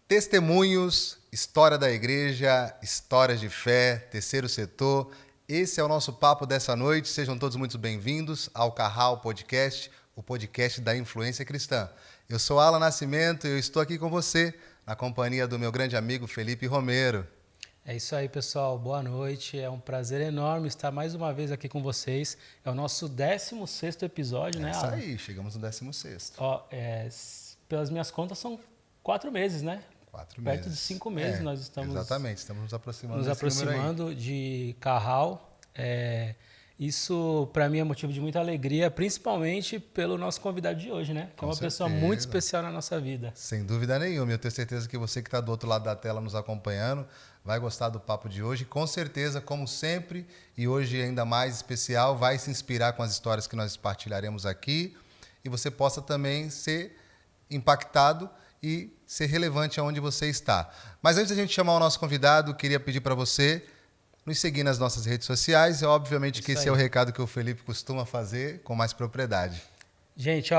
Testemunhos, história da igreja, histórias de fé, terceiro setor. Esse é o nosso papo dessa noite. Sejam todos muito bem-vindos ao Carral Podcast, o podcast da influência cristã. Eu sou Alan Nascimento e eu estou aqui com você, na companhia do meu grande amigo Felipe Romero. É isso aí, pessoal. Boa noite. É um prazer enorme estar mais uma vez aqui com vocês. É o nosso 16º episódio, né, Alan? É isso aí, chegamos no 16º. Pelas minhas contas, são 4 meses, né? 4 meses. Perto de 5 meses nós estamos... Exatamente, estamos nos aproximando de Carral. Isso, para mim, é motivo de muita alegria, principalmente pelo nosso convidado de hoje, né? Que é uma pessoa muito especial na nossa vida. Sem dúvida nenhuma. Eu tenho certeza que você que está do outro lado da tela nos acompanhando vai gostar do papo de hoje. Com certeza, como sempre, e hoje ainda mais especial, vai se inspirar com as histórias que nós partilharemos aqui e você possa também ser impactado e ser relevante aonde você está. Mas antes da gente chamar o nosso convidado, queria pedir para você nos seguir nas nossas redes sociais. Obviamente que esse é o recado que o Felipe costuma fazer com mais propriedade. Gente,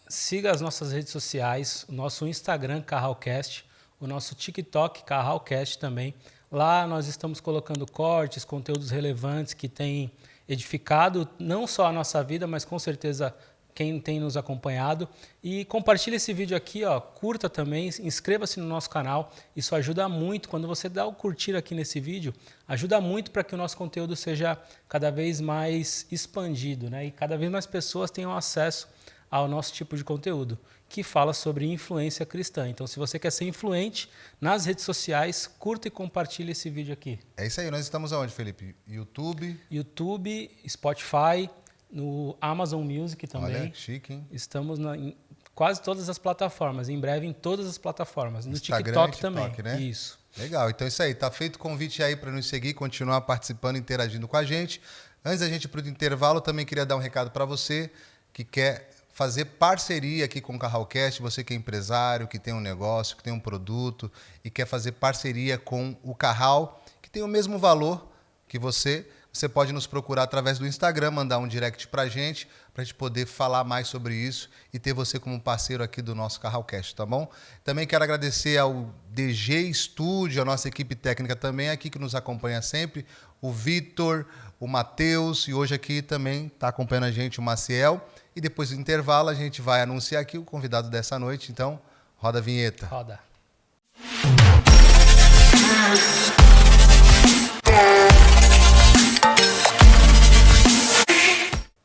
siga as nossas redes sociais, o nosso Instagram, Carralcast, o nosso TikTok, Carralcast também. Lá nós estamos colocando cortes, conteúdos relevantes que têm edificado não só a nossa vida, mas com certeza quem tem nos acompanhado. E compartilhe esse vídeo aqui, curta também, inscreva-se no nosso canal. Isso ajuda muito. Quando você dá o curtir aqui nesse vídeo, ajuda muito para que o nosso conteúdo seja cada vez mais expandido, né? E cada vez mais pessoas tenham acesso ao nosso tipo de conteúdo, que fala sobre influência cristã. Então, se você quer ser influente nas redes sociais, curta e compartilhe esse vídeo aqui. É isso aí. Nós estamos aonde, Felipe? YouTube, Spotify, no Amazon Music também. Olha, chique, hein? Estamos em quase todas as plataformas, em breve em todas as plataformas. No Instagram, TikTok também. Né? Isso. Legal, então é isso aí. Tá feito o convite aí para nos seguir, continuar participando, interagindo com a gente. Antes da gente ir para o intervalo, também queria dar um recado para você que quer fazer parceria aqui com o Carralcast, você que é empresário, que tem um negócio, que tem um produto e quer fazer parceria com o Carral, que tem o mesmo valor que você pode nos procurar através do Instagram, mandar um direct para a gente poder falar mais sobre isso e ter você como parceiro aqui do nosso Carralcast, tá bom? Também quero agradecer ao DG Studio, a nossa equipe técnica também aqui que nos acompanha sempre, o Vitor, o Matheus e hoje aqui também está acompanhando a gente o Maciel. E depois do intervalo a gente vai anunciar aqui o convidado dessa noite, então roda a vinheta. Roda.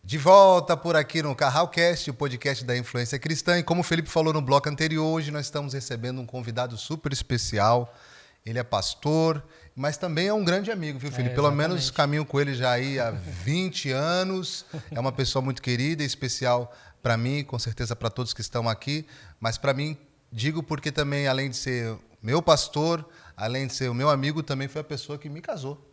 De volta por aqui no Carralcast, o podcast da influência cristã. E como o Felipe falou no bloco anterior, hoje nós estamos recebendo um convidado super especial. Ele é pastor, mas também é um grande amigo, viu, Felipe? Pelo menos caminho com ele já aí há 20 anos. É uma pessoa muito querida e especial para mim, com certeza para todos que estão aqui. Mas para mim, digo porque também, além de ser meu pastor, além de ser o meu amigo, também foi a pessoa que me casou.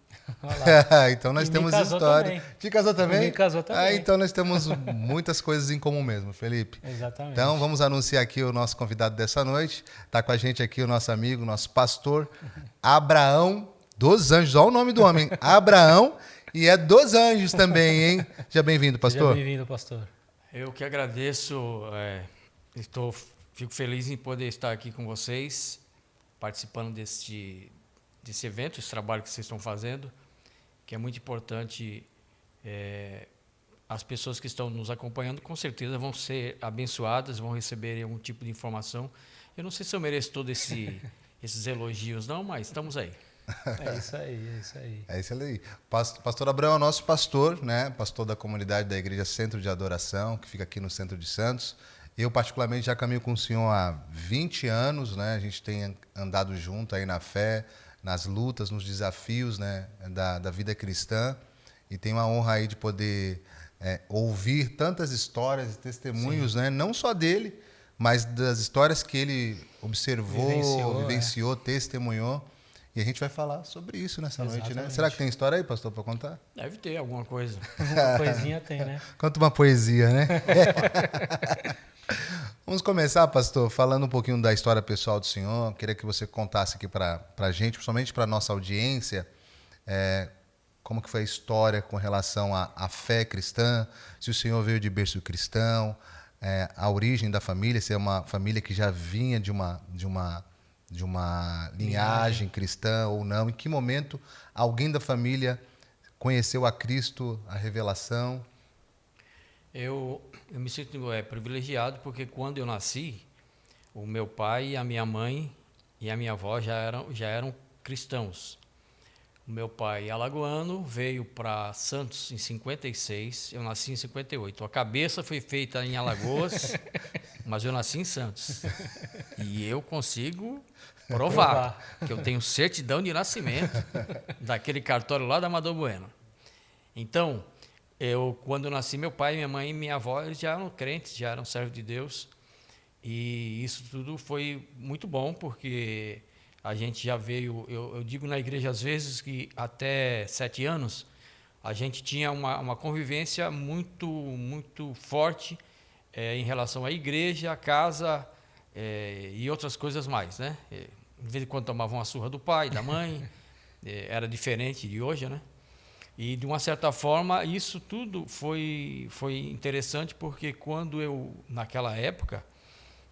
Então nós temos história. Também. Te casou também? Me casou também. Então nós temos muitas coisas em comum mesmo, Felipe. Exatamente. Então vamos anunciar aqui o nosso convidado dessa noite. Está com a gente aqui o nosso amigo, nosso pastor, Abraão dos Anjos. Olha o nome do homem, Abraão, e é dos Anjos também, hein? Seja bem-vindo, pastor. Seja bem-vindo, pastor. Eu que agradeço, fico feliz em poder estar aqui com vocês, participando desse evento, esse trabalho que vocês estão fazendo, que é muito importante. As pessoas que estão nos acompanhando, com certeza, vão ser abençoadas, vão receber algum tipo de informação. Eu não sei se eu mereço todos esses elogios, não, mas estamos aí. É isso aí. É isso aí. Pastor Abraão é o nosso pastor, né? Pastor da comunidade da Igreja Centro de Adoração, que fica aqui no centro de Santos. Eu, particularmente, já caminho com o senhor há 20 anos, né? A gente tem andado junto aí na fé, nas lutas, nos desafios, né, da vida cristã, e tenho a honra aí de poder ouvir tantas histórias e testemunhos, né, não só dele, mas das histórias que ele observou, vivenciou, testemunhou, e a gente vai falar sobre isso nessa noite, né? Será que tem história aí, pastor, para contar? Deve ter alguma coisa. Uma coisinha tem, né? Conta uma poesia, né? Vamos começar, pastor, falando um pouquinho da história pessoal do senhor. Queria que você contasse aqui para a gente, principalmente para a nossa audiência, como que foi a história com relação à fé cristã, se o senhor veio de berço cristão, a origem da família, se é uma família que já vinha de uma de uma linhagem cristã ou não? Em que momento alguém da família conheceu a Cristo, a revelação? Eu me sinto privilegiado porque quando eu nasci, o meu pai, a minha mãe e a minha avó já eram cristãos. O meu pai, alagoano, veio para Santos em 56, eu nasci em 58. A cabeça foi feita em Alagoas, mas eu nasci em Santos. E eu consigo provar que eu tenho certidão de nascimento daquele cartório lá da Amador Bueno. Então, quando eu nasci, meu pai, minha mãe e minha avó, eles já eram crentes, já eram servos de Deus. E isso tudo foi muito bom, porque a gente já veio, eu digo na igreja às vezes que até 7 anos, a gente tinha uma convivência muito forte em relação à igreja, à casa e outras coisas mais, né? De vez em quando tomavam uma surra do pai, da mãe, era diferente de hoje, né? E, de uma certa forma, isso tudo foi interessante, porque naquela época,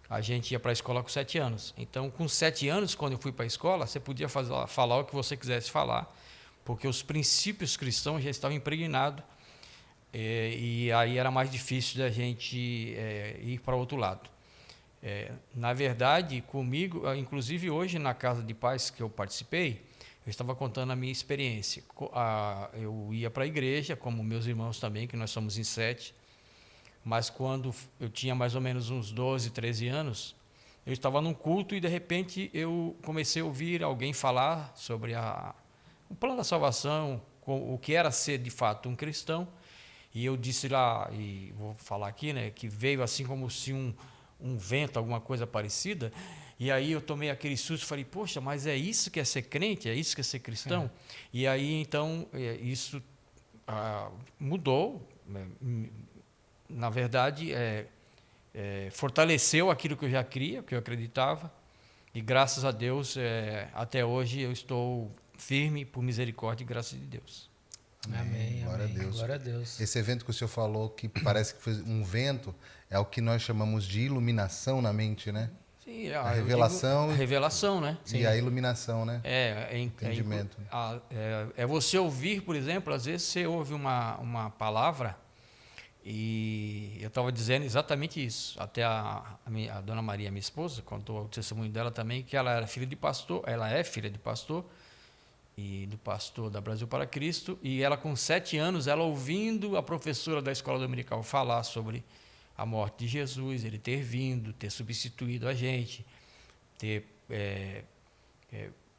a gente ia para a escola com 7 anos. Então, com 7 anos, quando eu fui para a escola, você podia falar o que você quisesse falar, porque os princípios cristãos já estavam impregnados, e aí era mais difícil da gente ir para outro lado. Na verdade, comigo, inclusive hoje na Casa de Paz que eu participei, eu estava contando a minha experiência. Eu ia para a igreja, como meus irmãos também, que nós somos em 7, mas quando eu tinha mais ou menos uns 12, 13 anos, eu estava num culto e, de repente, eu comecei a ouvir alguém falar sobre o plano da salvação, o que era ser, de fato, um cristão. E eu disse lá, e vou falar aqui, né, que veio assim como se um vento, alguma coisa parecida. E aí eu tomei aquele susto e falei, poxa, mas é isso que é ser crente? É isso que é ser cristão? E aí, então, isso mudou, né? Na verdade, fortaleceu aquilo que eu já cria, que eu acreditava, e graças a Deus, até hoje eu estou firme por misericórdia e graça de Deus. Amém. Glória Amém. a Deus. Glória a Deus. Esse evento que o senhor falou, que parece que foi um vento, é o que nós chamamos de iluminação na mente, né? Sim, A revelação, a revelação, né? E a iluminação, né? Entendimento. É você ouvir, por exemplo, às vezes você ouve uma palavra. E eu estava dizendo exatamente isso. Até a dona Maria, minha esposa, contou o testemunho dela também, que ela era filha de pastor, ela é filha de pastor, e do pastor da Brasil para Cristo, e ela com 7 anos, ela ouvindo a professora da escola dominical falar sobre a morte de Jesus, ele ter vindo, ter substituído a gente, ter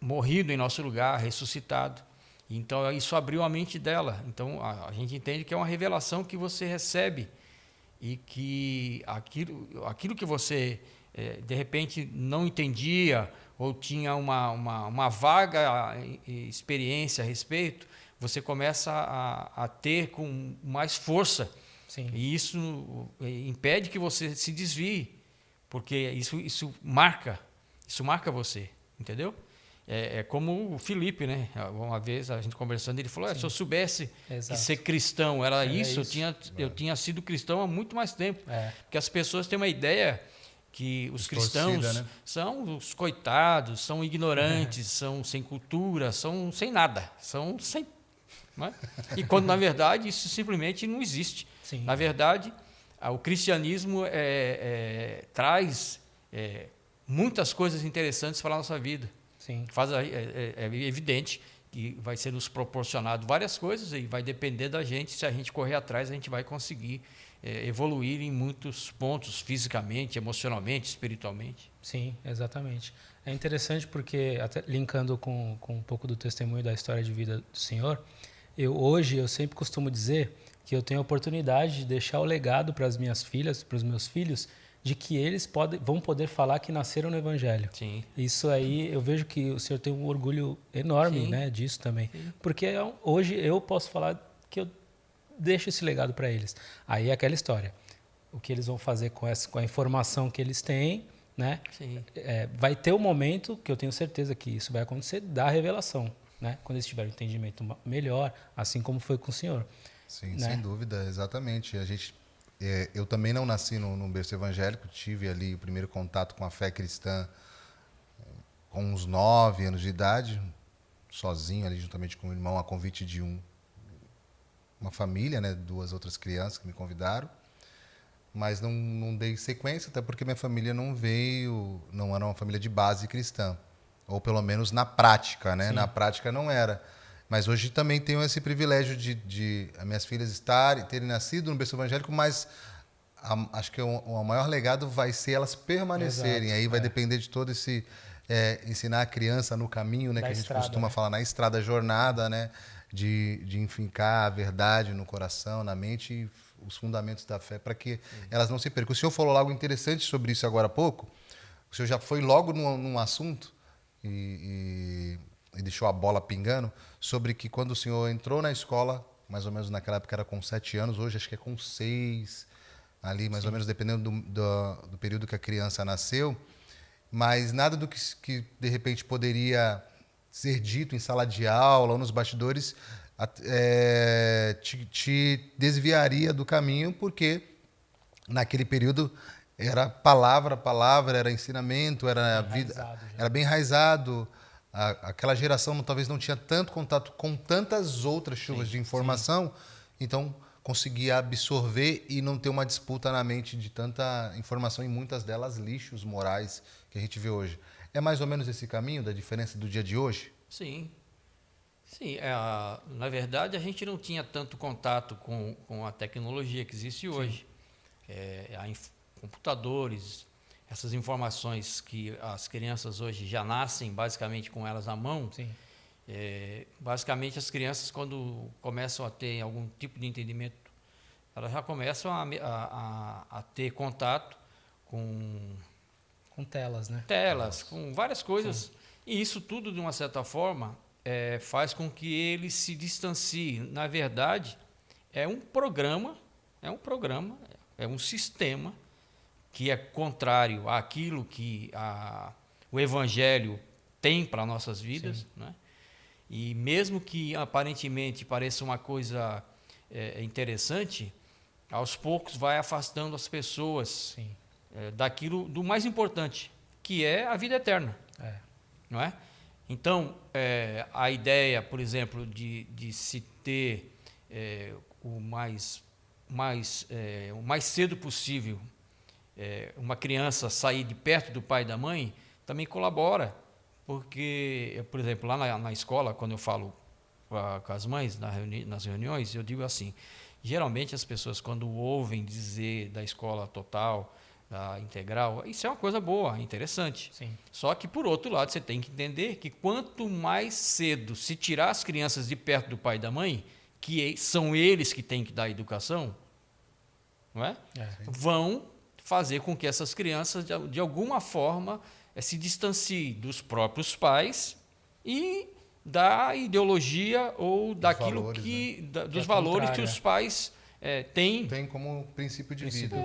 morrido em nosso lugar, ressuscitado. Então, isso abriu a mente dela. Então, a gente entende que é uma revelação que você recebe e que aquilo que você, de repente, não entendia ou tinha uma vaga experiência a respeito, você começa a ter com mais força. Sim. E isso impede que você se desvie, porque isso marca você, entendeu? É como o Felipe, né? Uma vez a gente conversando, ele falou: se eu soubesse que ser cristão era isso, eu tinha sido cristão há muito mais tempo. Porque as pessoas têm uma ideia que os cristãos, né, são os coitados, são ignorantes, são sem cultura, são sem nada, são sem... Né? E quando, na verdade, isso simplesmente não existe. Sim. Na verdade, o cristianismo traz muitas coisas interessantes para a nossa vida. Sim. É evidente que vai ser nos proporcionado várias coisas e vai depender da gente. Se a gente correr atrás, a gente vai conseguir evoluir em muitos pontos, fisicamente, emocionalmente, espiritualmente. Sim, exatamente. É interessante porque, até linkando com um pouco do testemunho da história de vida do senhor, hoje eu sempre costumo dizer que eu tenho a oportunidade de deixar o legado para as minhas filhas, para os meus filhos, de que eles vão poder falar que nasceram no Evangelho. Sim. Isso aí, eu vejo que o senhor tem um orgulho enorme, né, disso também. Sim. Porque hoje eu posso falar que eu deixo esse legado para eles. Aí é aquela história. O que eles vão fazer com a informação que eles têm, né? Sim. Vai ter um momento, que eu tenho certeza que isso vai acontecer, da revelação, né? Quando eles tiverem um entendimento melhor, assim como foi com o senhor. Sim, né? Sem dúvida, exatamente. Eu também não nasci num berço evangélico, tive ali o primeiro contato com a fé cristã com uns 9 anos de idade, sozinho ali juntamente com o irmão, a convite de uma família, né, 2 outras crianças que me convidaram, mas não dei sequência, até porque minha família não era uma família de base cristã, ou pelo menos na prática, né? Sim. Na prática não era. Mas hoje também tenho esse privilégio de as minhas filhas terem nascido no berço evangélico, mas acho que o maior legado vai ser elas permanecerem. Exato, aí vai depender de todo esse ensinar a criança no caminho, né, que a gente costuma falar, na estrada, jornada, né, de enfincar a verdade no coração, na mente, e os fundamentos da fé, para que elas não se percam. O senhor falou algo interessante sobre isso agora há pouco. O senhor já foi logo num assunto e deixou a bola pingando, sobre que quando o senhor entrou na escola, mais ou menos naquela época era com 7 anos, hoje acho que é com 6, ali mais ou menos, dependendo do período que a criança nasceu, mas nada do que de repente poderia ser dito em sala de aula ou nos bastidores te desviaria do caminho, porque naquele período era palavra, era ensinamento, era vida, era bem enraizado. Aquela geração talvez não tinha tanto contato com tantas outras chuvas de informação, então conseguia absorver e não ter uma disputa na mente de tanta informação, e muitas delas lixos morais que a gente vê hoje. É mais ou menos esse caminho da diferença do dia de hoje? Sim. Sim, na verdade a gente não tinha tanto contato com a tecnologia que existe hoje. Computadores, essas informações que as crianças hoje já nascem basicamente com elas à mão. Sim. Basicamente as crianças, quando começam a ter algum tipo de entendimento, elas já começam a ter contato com telas, né? Telas, com várias coisas. Sim. E isso tudo, de uma certa forma, faz com que eles se distanciem. Na verdade, é um sistema que é contrário àquilo que o Evangelho tem para nossas vidas, né? E mesmo que aparentemente pareça uma coisa interessante, aos poucos vai afastando as pessoas daquilo, do mais importante, que é a vida eterna, não é? Então, a ideia, por exemplo, de se ter o mais cedo possível uma criança sair de perto do pai e da mãe, também colabora, porque, por exemplo, lá na escola, quando eu falo com as mães nas reuniões, eu digo assim, geralmente as pessoas, quando ouvem dizer da escola total, da integral, isso é uma coisa boa, interessante. Sim. Só que, por outro lado, você tem que entender que quanto mais cedo se tirar as crianças de perto do pai e da mãe, que são eles que têm que dar a educação, não é? Vão fazer com que essas crianças, de alguma forma, se distanciem dos próprios pais e da ideologia ou daquilo valores, que, né? Dos valores que os pais têm. Tem como princípio de vida.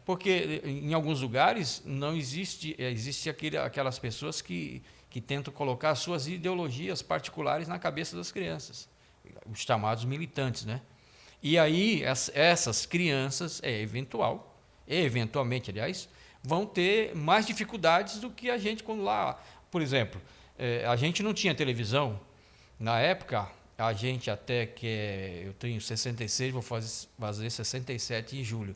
Porque em alguns lugares não existe aquelas pessoas que tentam colocar suas ideologias particulares na cabeça das crianças, os chamados militantes, né? E aí essas crianças, eventualmente, aliás, vão ter mais dificuldades do que a gente quando lá. Por exemplo, a gente não tinha televisão. Na época, a gente eu tenho 66, vou fazer 67 em julho.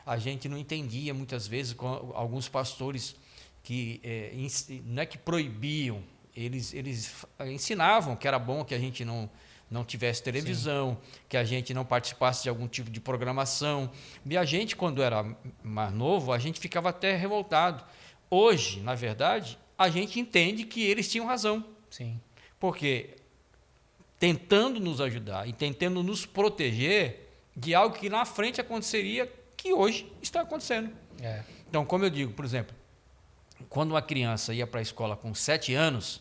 A gente não entendia muitas vezes com alguns pastores que não é que proibiam, eles ensinavam que era bom que a gente não tivesse televisão, que a gente não participasse de algum tipo de programação. E a gente, quando era mais novo, a gente ficava até revoltado. Hoje, na verdade, a gente entende que eles tinham razão. Sim. Porque tentando nos ajudar e tentando nos proteger de algo que na frente aconteceria, que hoje está acontecendo. Então, como eu digo, por exemplo, quando uma criança ia para a escola com 7 anos,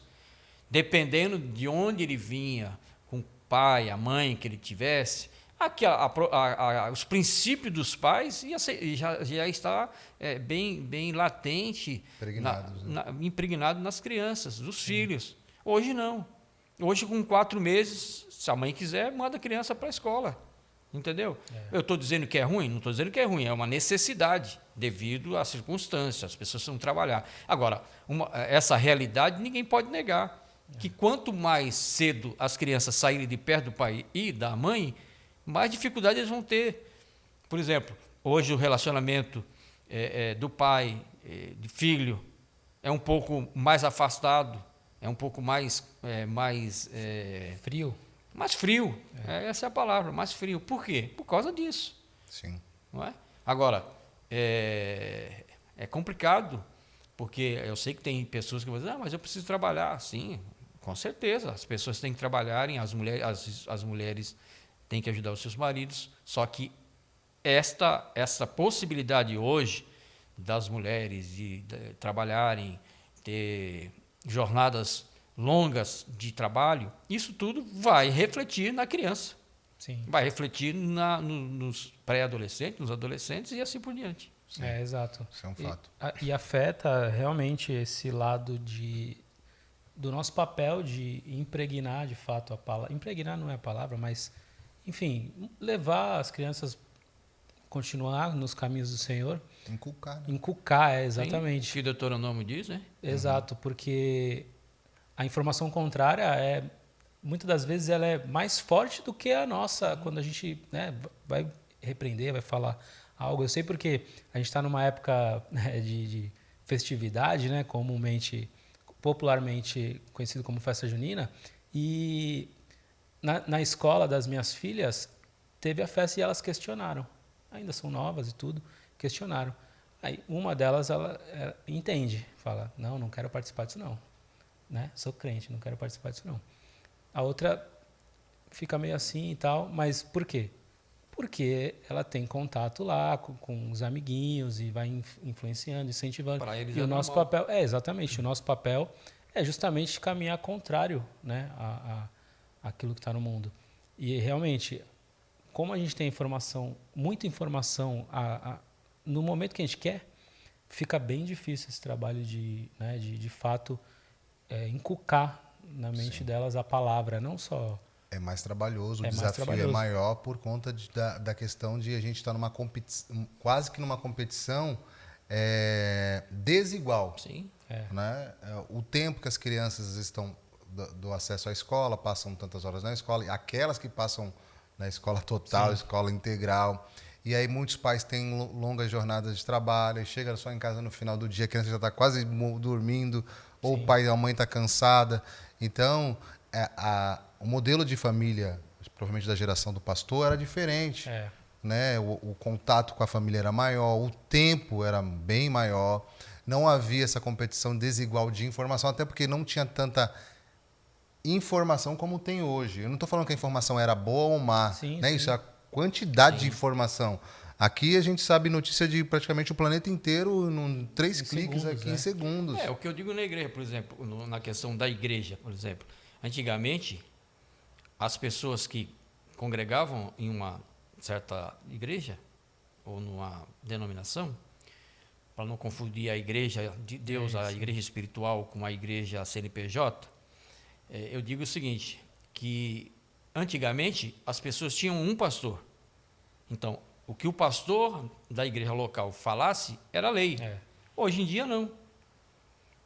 dependendo de onde ele vinha, pai, a mãe que ele tivesse, os princípios dos pais já está bem latente, impregnado nas crianças, dos filhos. Hoje não. Hoje, com 4 meses, se a mãe quiser, manda a criança para a escola. Entendeu? Eu estou dizendo que é ruim? Não estou dizendo que é ruim, é uma necessidade devido às circunstâncias, as pessoas precisam trabalhar. Agora, essa realidade ninguém pode negar, que quanto mais cedo as crianças saírem de perto do pai e da mãe, mais dificuldade eles vão ter. Por exemplo, hoje o relacionamento do pai, de filho, é um pouco mais afastado, é um pouco mais Frio. mais frio, essa é a palavra, mais frio. Por quê? Por causa disso. Sim. Não é? Agora, é complicado, porque eu sei que tem pessoas que vão dizer, mas eu preciso trabalhar. Sim, com certeza, as pessoas têm que trabalharem, as mulheres têm que ajudar os seus maridos, só que essa possibilidade hoje das mulheres de trabalharem, ter jornadas longas de trabalho, isso tudo vai refletir na criança. Sim. Vai refletir nos pré-adolescentes, nos adolescentes e assim por diante. Sim. Exato. Isso é um fato. E afeta realmente esse lado do nosso papel de impregnar, de fato, a palavra. Impregnar não é a palavra, mas, enfim, levar as crianças a continuar nos caminhos do Senhor. Inculcar, né? Inculcar, exatamente. O que o Deuteronômio diz, né? Exato, porque a informação contrária muitas das vezes ela é mais forte do que a nossa quando a gente, né, vai repreender, vai falar algo. Eu sei porque a gente está numa época, né, de festividade, né, popularmente conhecido como festa junina, e na escola das minhas filhas teve a festa e elas questionaram. Ainda são novas e tudo, questionaram. Aí uma delas ela entende, fala: não quero participar disso não. Né? Sou crente, não quero participar disso não. A outra fica meio assim e tal, mas por quê? Porque ela tem contato lá com os amiguinhos e vai influenciando, incentivando. Para eles e é o nosso normal. papel exatamente, o nosso papel é justamente caminhar contrário, né, àquilo que está no mundo. E realmente, como a gente tem muita informação no momento que a gente quer, fica bem difícil esse trabalho de fato inculcar na mente delas a palavra, não só... É mais trabalhoso, o mais desafio trabalhoso. é maior por conta da questão de a gente estar numa competição, quase que numa competição desigual. Sim. Né? O tempo que as crianças estão do acesso à escola, passam tantas horas na escola, e aquelas que passam na escola total, escola integral. E aí muitos pais têm longas jornadas de trabalho, chega só em casa no final do dia, a criança já está quase dormindo, ou o pai ou a mãe está cansada. Então, o modelo de família, provavelmente da geração do pastor, era diferente. Né? O contato com a família era maior, o tempo era bem maior, não havia essa competição desigual de informação, até porque não tinha tanta informação como tem hoje. Eu não estou falando que a informação era boa ou má, né? Isso é a quantidade de informação. Aqui a gente sabe notícia de praticamente o planeta inteiro em 3 cliques segundos, aqui em segundos. O que eu digo na igreja, por exemplo, na questão da igreja, por exemplo. Antigamente, as pessoas que congregavam em uma certa igreja ou numa denominação, para não confundir a igreja de Deus, a igreja espiritual com a igreja CNPJ, eu digo o seguinte, que antigamente as pessoas tinham um pastor. Então, o que o pastor da igreja local falasse era lei. Hoje em dia, não.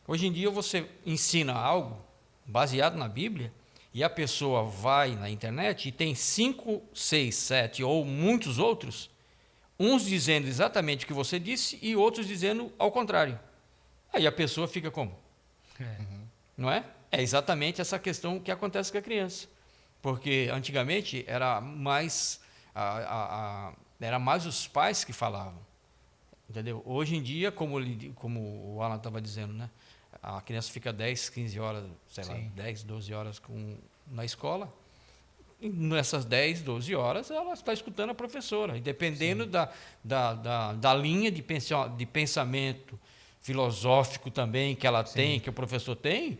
Hoje em dia, você ensina algo baseado na Bíblia e a pessoa vai na internet e tem 5, 6, 7 ou muitos outros, uns dizendo exatamente o que você disse e outros dizendo ao contrário. Aí a pessoa fica como? Não é? É exatamente essa questão que acontece com a criança. Porque antigamente era mais os pais que falavam. Entendeu? Hoje em dia, como o Alan estava dizendo, né? A criança fica 10, 15 horas, sei lá, 10, 12 horas na escola. E nessas 10, 12 horas, ela está escutando a professora. E dependendo da linha de pensamento filosófico também que ela tem, que o professor tem,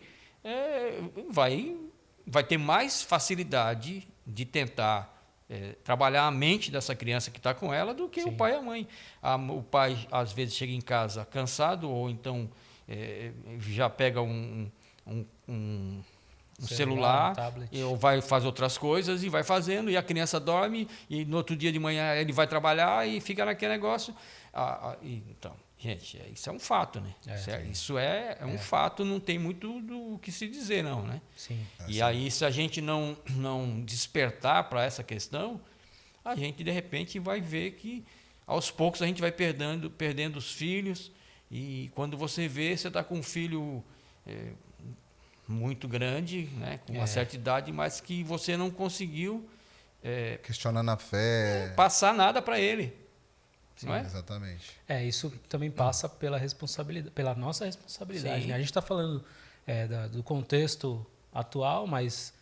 vai ter mais facilidade de tentar trabalhar a mente dessa criança que está com ela do que o pai e a mãe. O pai, às vezes, chega em casa cansado ou então já pega um um celular, um tablet. ou vai fazer outras coisas e vai fazendo, e a criança dorme, e no outro dia de manhã ele vai trabalhar e fica naquele negócio. Então, gente, isso é um fato, né? Isso é um fato, não tem muito do que se dizer, não, né? Sim. E aí, se a gente não despertar para essa questão, a gente, de repente, vai ver que, aos poucos, a gente vai perdendo os filhos, e quando você vê, você está com um filho muito grande, né, com uma certa idade, mas que você não conseguiu questionando a fé. Passar nada para ele. Sim, não é? Exatamente. Isso também passa pela responsabilidade, pela nossa responsabilidade. Né? A gente está falando do contexto atual, mas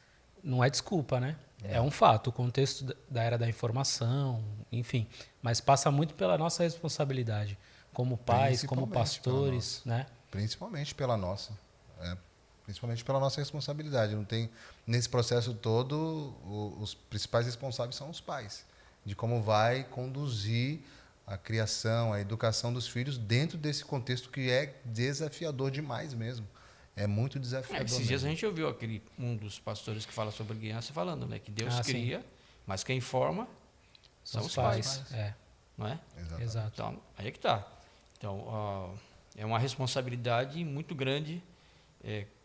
não é desculpa, né? É um fato, o contexto da era da informação, enfim. Mas passa muito pela nossa responsabilidade, como pais, como pastores, né? Principalmente pela nossa. Principalmente pela nossa responsabilidade. Não tem, nesse processo todo, os principais responsáveis são os pais, de como vai conduzir a criação, a educação dos filhos dentro desse contexto que é desafiador demais mesmo. É muito desafiador. Esses dias a gente ouviu um dos pastores que fala sobre criança falando, né, que Deus cria, mas quem forma são os pais. Não é? Exato. Então, aí é que está. Então, é uma responsabilidade muito grande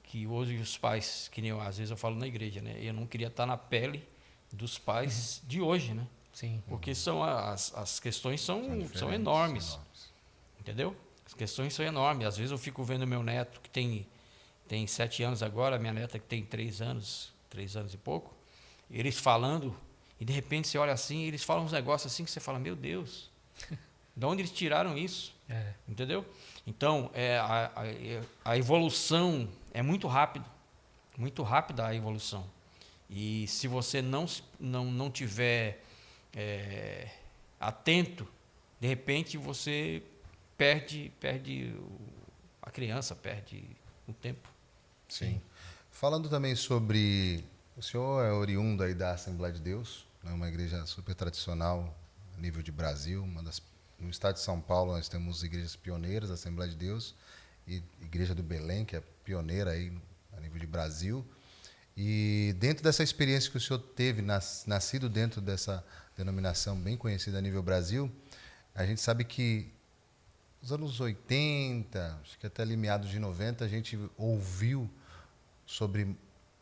que hoje os pais, que nem às vezes eu falo na igreja, né, eu não queria estar na pele dos pais de hoje, né? Sim. Porque as questões são enormes, entendeu? As questões são enormes. Às vezes eu fico vendo meu neto, que tem 7 anos agora, minha neta que tem 3 anos e pouco, eles falando, e de repente você olha assim, eles falam uns negócios assim que você fala, meu Deus, de onde eles tiraram isso? Entendeu? Então, a evolução é muito rápida a evolução. E se você não tiver atento, de repente você perde a criança, perde o tempo. Sim. Falando também sobre... O senhor é oriundo aí da Assembleia de Deus, né, uma igreja super tradicional a nível de Brasil. No estado de São Paulo nós temos igrejas pioneiras, a Assembleia de Deus, e Igreja do Belém, que é pioneira aí a nível de Brasil. E dentro dessa experiência que o senhor teve, nascido dentro dessa denominação bem conhecida a nível Brasil, a gente sabe que nos anos 80, acho que até ali meados de 90, a gente ouviu sobre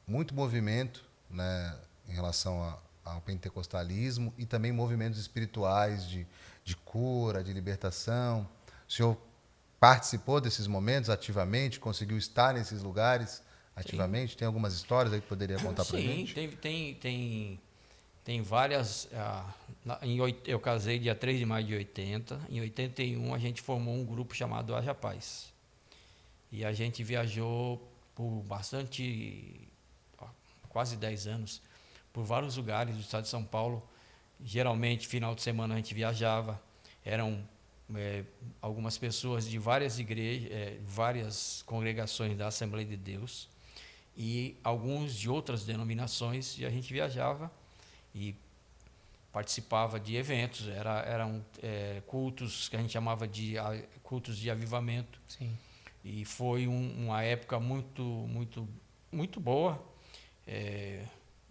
muito movimento, né, em relação ao pentecostalismo e também movimentos espirituais de cura, de libertação. O senhor participou desses momentos ativamente, conseguiu estar nesses lugares ativamente? Sim. Tem algumas histórias aí que poderia contar para a gente? Sim, tem várias. Eu casei dia 3 de maio de 80. Em 81 a gente formou um grupo chamado Haja Paz. E a gente viajou por quase 10 anos, por vários lugares do estado de São Paulo. Geralmente, final de semana a gente viajava. Eram algumas pessoas de várias igrejas, várias congregações da Assembleia de Deus e alguns de outras denominações, e a gente viajava e participava de eventos. Eram cultos que a gente chamava de cultos de avivamento. Sim. E foi uma época muito boa.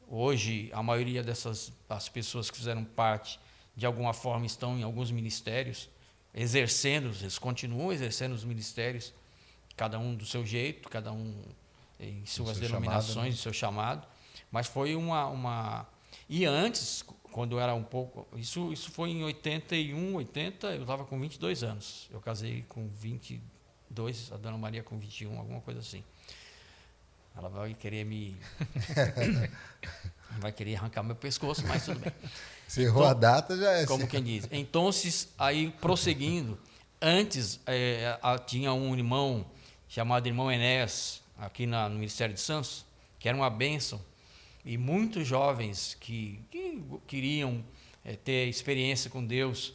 Hoje, a maioria das pessoas que fizeram parte, de alguma forma, estão em alguns ministérios, eles continuam exercendo os ministérios, cada um do seu jeito, cada um em suas denominações, chamado, né? Em seu chamado. Mas foi E antes, quando era um pouco... Isso foi em 81, 80, eu estava com 22 anos. Eu casei com 22, a Dona Maria com 21, alguma coisa assim. Ela vai querer vai querer arrancar meu pescoço, mas tudo bem. Se errou a data, já é. Como quem diz. Então, aí prosseguindo, antes tinha um irmão chamado irmão Enéas, aqui no Ministério de Santos, que era uma bênção, e muitos jovens que queriam ter experiência com Deus.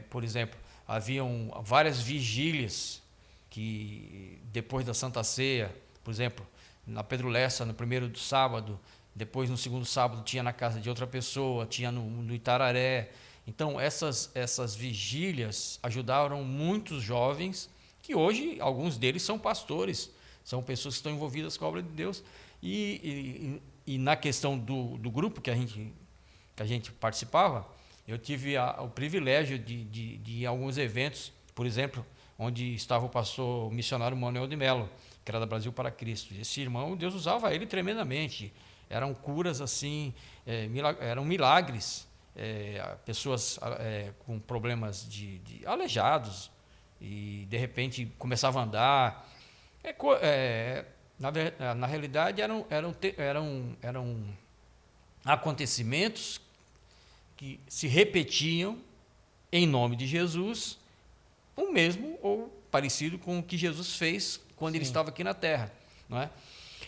Por exemplo, haviam várias vigílias que depois da Santa Ceia, por exemplo, na Pedro Lessa, no primeiro sábado, depois no segundo sábado tinha na casa de outra pessoa, tinha no Itararé. Então essas vigílias ajudaram muitos jovens, que hoje alguns deles são pastores, São pessoas que estão envolvidas com a obra de Deus. E na questão do grupo que a gente participava, eu tive o privilégio de ir a alguns eventos, por exemplo, onde estava o pastor missionário Manuel de Mello, que era da Brasil para Cristo. Esse irmão, Deus usava ele tremendamente. Eram curas assim, eram milagres. Pessoas com problemas de aleijados, e de repente começavam a andar. Na realidade, eram acontecimentos que se repetiam em nome de Jesus, o mesmo ou parecido com o que Jesus fez quando ele estava aqui na Terra, não é?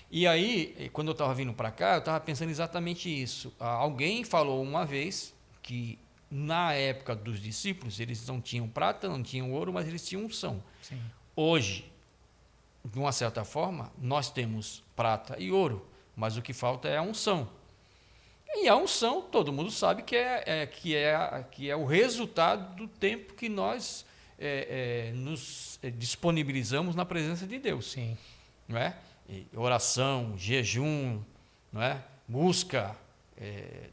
E aí, quando eu estava vindo para cá, eu estava pensando exatamente isso. Alguém falou uma vez que na época dos discípulos eles não tinham prata, não tinham ouro, mas eles tinham unção. Sim. Hoje, de uma certa forma, nós temos prata e ouro, mas o que falta é a unção. E a unção, todo mundo sabe que é o resultado do tempo que nós nos disponibilizamos na presença de Deus. Sim. Não é? Oração, jejum, não é? Busca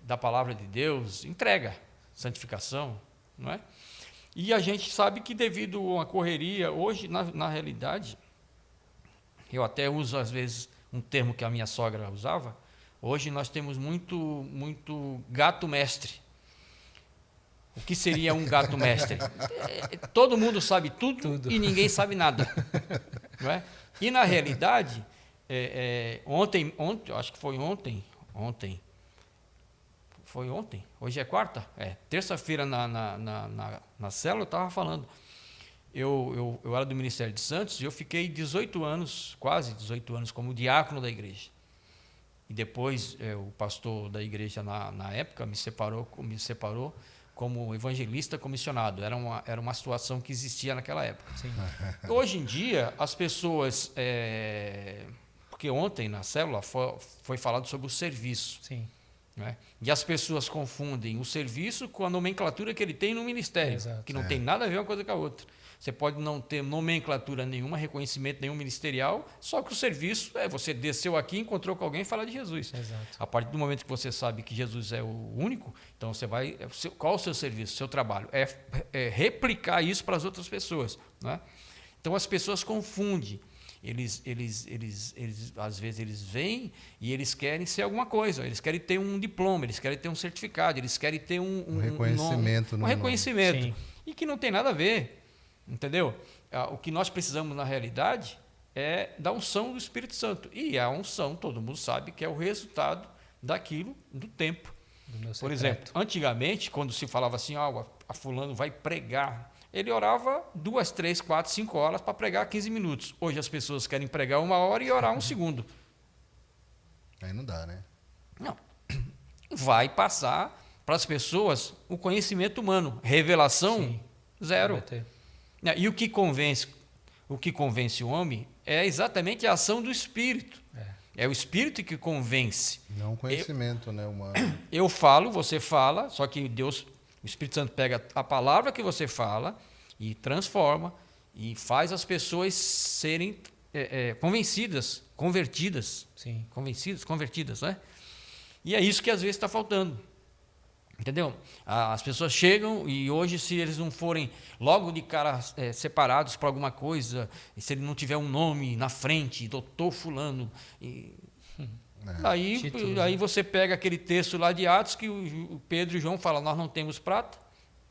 da palavra de Deus, entrega, santificação, não é? E a gente sabe que devido a uma correria, hoje, na realidade, eu até uso às vezes um termo que a minha sogra usava, hoje nós temos muito gato mestre. O que seria um gato mestre? Todo mundo sabe tudo e ninguém sabe nada. Não é? E na realidade, ontem, acho que foi ontem, hoje é quarta? Terça-feira na célula eu estava falando. Eu era do Ministério de Santos e eu fiquei 18 anos, quase 18 anos, como diácono da igreja. E depois o pastor da igreja na época me separou como evangelista comissionado. Era uma situação que existia naquela época. Sim. Hoje em dia, as pessoas... porque ontem na célula foi falado sobre o serviço. Sim. Né? E as pessoas confundem o serviço com a nomenclatura que ele tem no ministério, que não tem nada a ver uma coisa com a outra. Você pode não ter nomenclatura nenhuma, reconhecimento nenhum ministerial, só que o serviço você desceu aqui, encontrou com alguém e fala de Jesus. Exato. A partir do momento que você sabe que Jesus é o único, então você vai... Qual é o seu serviço, o seu trabalho? É replicar isso para as outras pessoas. Né? Então as pessoas confundem. Eles às vezes eles vêm e eles querem ser alguma coisa, eles querem ter um diploma, eles querem ter um certificado, eles querem ter um reconhecimento. Um reconhecimento. E que não tem nada a ver. Entendeu? O que nós precisamos, na realidade, é da unção do Espírito Santo. E a unção, todo mundo sabe que é o resultado daquilo, do tempo. Por exemplo, antigamente, quando se falava assim, a fulano vai pregar, ele orava 2, 3, 4, 5 horas para pregar 15 minutos. Hoje as pessoas querem pregar 1 hora e orar 1 segundo. Aí não dá, né? Não. Vai passar para as pessoas o conhecimento humano. Revelação, zero. E o que convence o homem é exatamente a ação do Espírito. É o Espírito que convence. Não o conhecimento, né, humano. Eu falo, você fala, só que o Espírito Santo pega a palavra que você fala e transforma e faz as pessoas serem convencidas, convertidas. Sim. Convertidas, né? E é isso que às vezes está faltando. Entendeu? As pessoas chegam e hoje, se eles não forem logo de cara separados para alguma coisa, e se ele não tiver um nome na frente, doutor fulano, aí você pega aquele texto lá de Atos que o Pedro e João falam, nós não temos prata,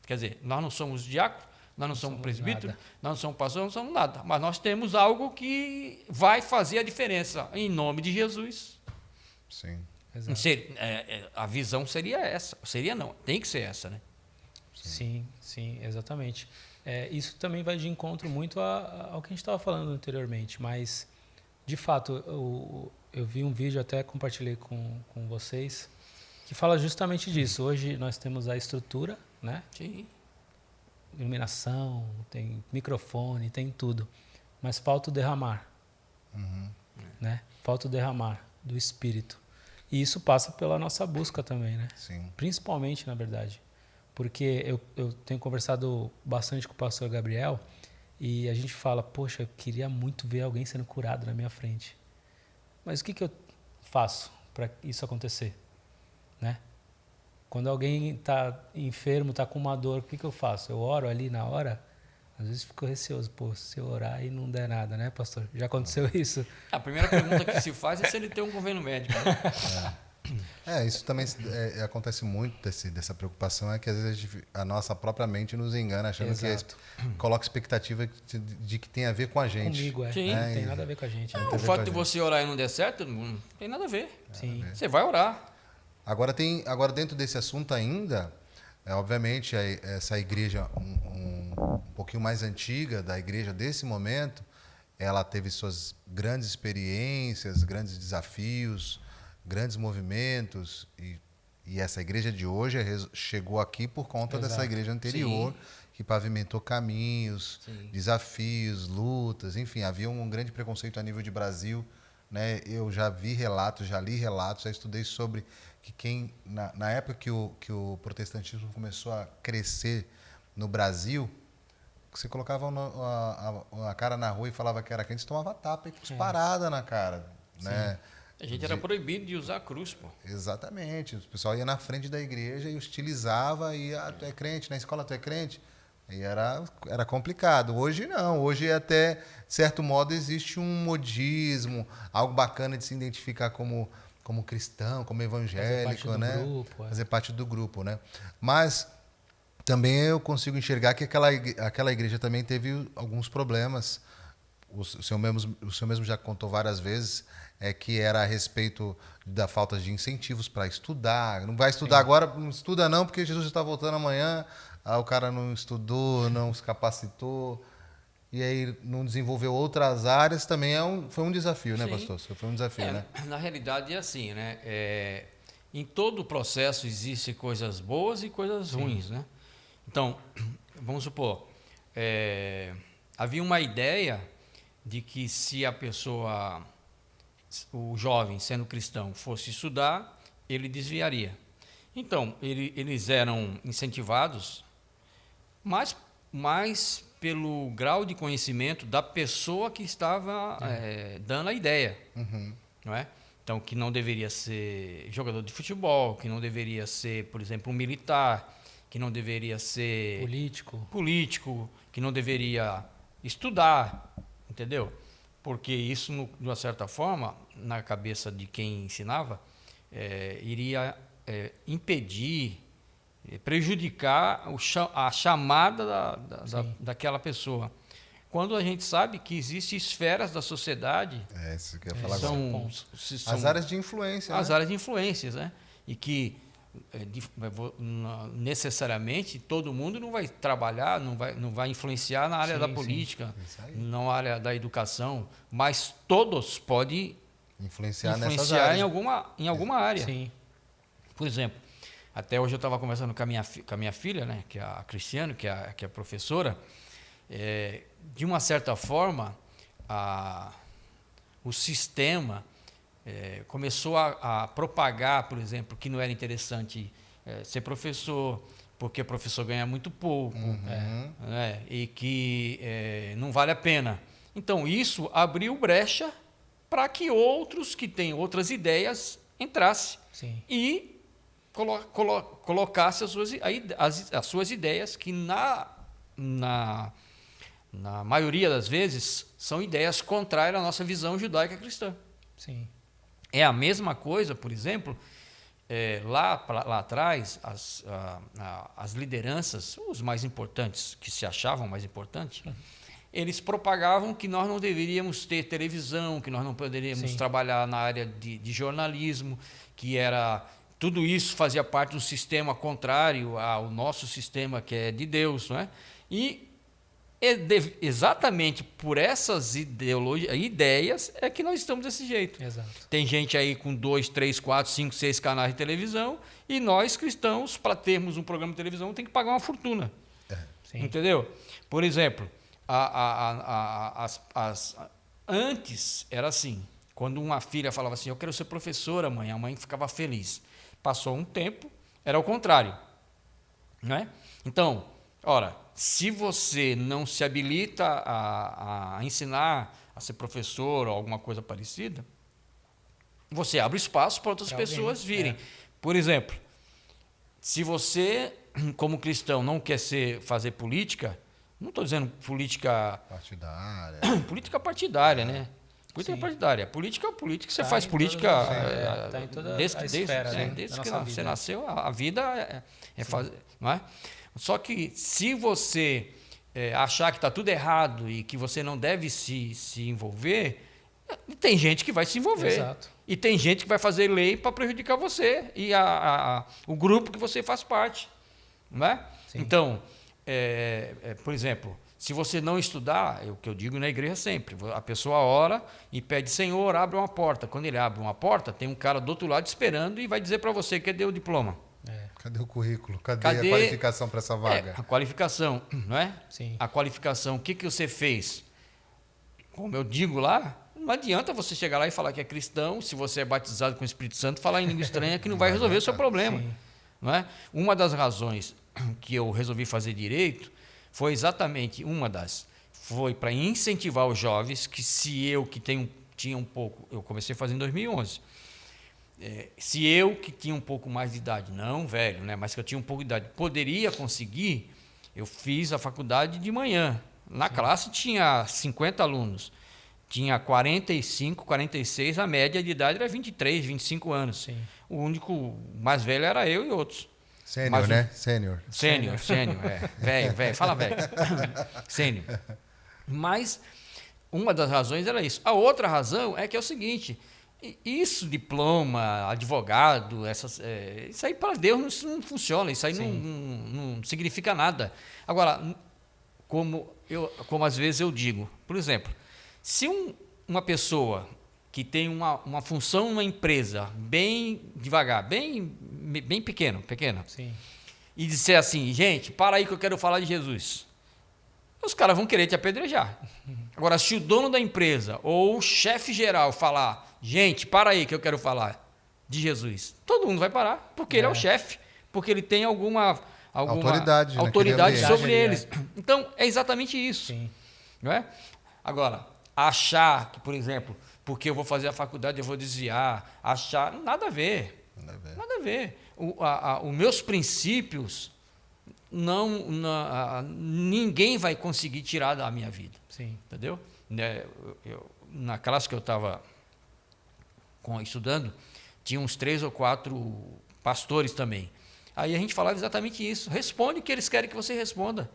quer dizer, nós não somos diáconos, nós não somos presbítero, nós não somos pastor, não somos nada, mas nós temos algo que vai fazer a diferença, em nome de Jesus. Sim. A visão seria essa. Seria não, tem que ser essa, né? Sim, exatamente. Isso também vai de encontro muito ao que a gente estava falando anteriormente, mas, de fato, eu vi um vídeo, até compartilhei com vocês, que fala justamente disso. Hoje nós temos a estrutura, né? Sim. Iluminação, tem microfone, tem tudo, mas falta o derramar. Né? Falta o derramar do Espírito. E isso passa pela nossa busca também, né? Sim. Principalmente, na verdade. Porque eu tenho conversado bastante com o pastor Gabriel E a gente fala, poxa, eu queria muito ver alguém sendo curado na minha frente. Mas o que eu faço para isso acontecer? Né? Quando alguém está enfermo, está com uma dor, o que eu faço? Eu oro ali na hora? Às vezes fico receoso, pô, se eu orar e não der nada, né, pastor? Já aconteceu isso? A primeira pergunta que se faz é se ele tem um convênio médico. Né? Isso também acontece muito, dessa preocupação, é que às vezes a nossa própria mente nos engana, achando Exato. que coloca expectativa de que tem a ver com a gente. Comigo, é. Sim. Não tem nada a ver com a gente. O fato de você orar e não der certo, não tem nada a ver. Sim. Você vai orar. Agora, dentro desse assunto ainda, obviamente, essa igreja um pouquinho mais antiga, da igreja desse momento, ela teve suas grandes experiências, grandes desafios, grandes movimentos, e essa igreja de hoje chegou aqui por conta dessa igreja anterior, que pavimentou caminhos, desafios, lutas, enfim, havia um grande preconceito a nível de Brasil, né? Eu já vi relatos, já li relatos, já estudei sobre que na época que o protestantismo começou a crescer no Brasil, você colocava a cara na rua e falava que era crente, você tomava tapa e cusparada na cara, né? A gente era proibido de usar a cruz, pô. Exatamente. O pessoal ia na frente da igreja e hostilizava e tu é crente, na escola tu é crente. E era complicado. Hoje não. Hoje até, de certo modo, existe um modismo, algo bacana de se identificar como cristão, como evangélico, né? Fazer parte do grupo, né? Mas também eu consigo enxergar que aquela igreja também teve alguns problemas. O senhor mesmo já contou várias vezes, que era a respeito da falta de incentivos para estudar. Não vai estudar agora, não estuda não, porque Jesus está voltando amanhã. O cara não estudou, não se capacitou, e aí não desenvolveu outras áreas, também foi um desafio, né, pastor? Foi um desafio, né? Na realidade é assim, né? Em todo o processo existem coisas boas e coisas ruins, né? Então, vamos supor, havia uma ideia de que se a pessoa, o jovem, sendo cristão, fosse estudar, ele desviaria. Então, eles eram incentivados mais pelo grau de conhecimento da pessoa que estava dando a ideia. Não é? Então, que não deveria ser jogador de futebol, que não deveria ser, por exemplo, um militar, que não deveria ser político, que não deveria estudar, entendeu? Porque isso, de uma certa forma, na cabeça de quem ensinava, iria impedir, prejudicar a chamada daquela pessoa. Quando a gente sabe que existem esferas da sociedade, isso que eu ia falar são as áreas de influência, as áreas de influências, né? E que necessariamente todo mundo não vai trabalhar, não vai influenciar na área da política, na área da educação, mas todos podem influenciar nessas áreas. em alguma área. Sim. Por exemplo, até hoje eu estava conversando com a minha filha, né, que é a Cristiane, que é professora. De uma certa forma, o sistema começou a propagar, por exemplo, que não era interessante ser professor, porque o professor ganha muito pouco, e que não vale a pena. Então, isso abriu brecha para que outros que têm outras ideias entrassem e colocasse as suas ideias, que na maioria das vezes são ideias contrárias à nossa visão judaica cristã. Sim. É a mesma coisa, por exemplo, lá atrás, as lideranças, os mais importantes, que se achavam mais importantes, eles propagavam que nós não deveríamos ter televisão, que nós não poderíamos trabalhar na área de jornalismo, que tudo isso fazia parte de um sistema contrário ao nosso sistema, que é de Deus, não é? E exatamente por essas ideias é que nós estamos desse jeito. Exato. Tem gente aí com 2, 3, 4, 5, 6 canais de televisão, e nós cristãos, para termos um programa de televisão, tem que pagar uma fortuna. Entendeu? Por exemplo, antes era assim, quando uma filha falava assim, eu quero ser professora, mãe, a mãe ficava feliz. Passou um tempo, era o contrário, não é? Então, Ora, se você não se habilita a ensinar, a ser professor ou alguma coisa parecida, você abre espaço para outras Pra pessoas alguém, virem. Por exemplo, se você, como cristão, não quer fazer política, não estou dizendo política Partidária. política partidária, né? Política Sim. partidária. Política, você Tá faz em política todas tá em toda a esfera, né, desde da que nossa você vida. nasceu, a vida é fazer, não é? Só que se você achar que está tudo errado e que você não deve se envolver, tem gente que vai se envolver. Exato. E tem gente que vai fazer lei para prejudicar você e o grupo que você faz parte. Não é? Sim. Então, por exemplo, se você não estudar, é o que eu digo na igreja sempre, a pessoa ora e pede, Senhor, abre uma porta. Quando ele abre uma porta, tem um cara do outro lado esperando e vai dizer para você que deu o diploma. Cadê o currículo? Cadê a qualificação para essa vaga? A qualificação, não é? Sim. A qualificação, o que você fez? Como eu digo lá, não adianta você chegar lá e falar que é cristão, se você é batizado com o Espírito Santo, falar em língua estranha que não vai resolver o seu problema. Sim. Não é? Uma das razões que eu resolvi fazer direito foi exatamente foi para incentivar os jovens, que se eu que tinha um pouco, eu comecei a fazer em 2011, se eu que tinha um pouco mais de idade, não velho, né, mas que eu tinha um pouco de idade, poderia conseguir, eu fiz a faculdade de manhã. Na classe tinha 50 alunos, tinha 45, 46, a média de idade era 23, 25 anos. Sim. O único mais velho era eu e outros. Sênior, né? Sênior. Sênior, velho, fala velho. Sênior. Mas uma das razões era isso. A outra razão é que é o seguinte, isso, diploma, advogado, isso aí para Deus não funciona, isso aí não significa nada. Agora, como às vezes eu digo, por exemplo, se uma pessoa que tem uma função numa empresa bem devagar, bem pequena, Sim. e disser assim, gente, para aí que eu quero falar de Jesus, os caras vão querer te apedrejar. Agora, se o dono da empresa ou o chefe geral falar, gente, para aí que eu quero falar de Jesus, todo mundo vai parar, porque ele é o chefe, porque ele tem alguma autoridade sobre eles. Então, é exatamente isso. Sim. Não é? Agora, achar que, por exemplo, porque eu vou fazer a faculdade, eu vou desviar, nada a ver. Nada a ver. Os meus princípios, ninguém vai conseguir tirar da minha vida. Sim. Entendeu? Na classe que eu estava estudando, tinha uns 3 ou 4 pastores também. Aí a gente falava exatamente isso. Responde o que eles querem que você responda.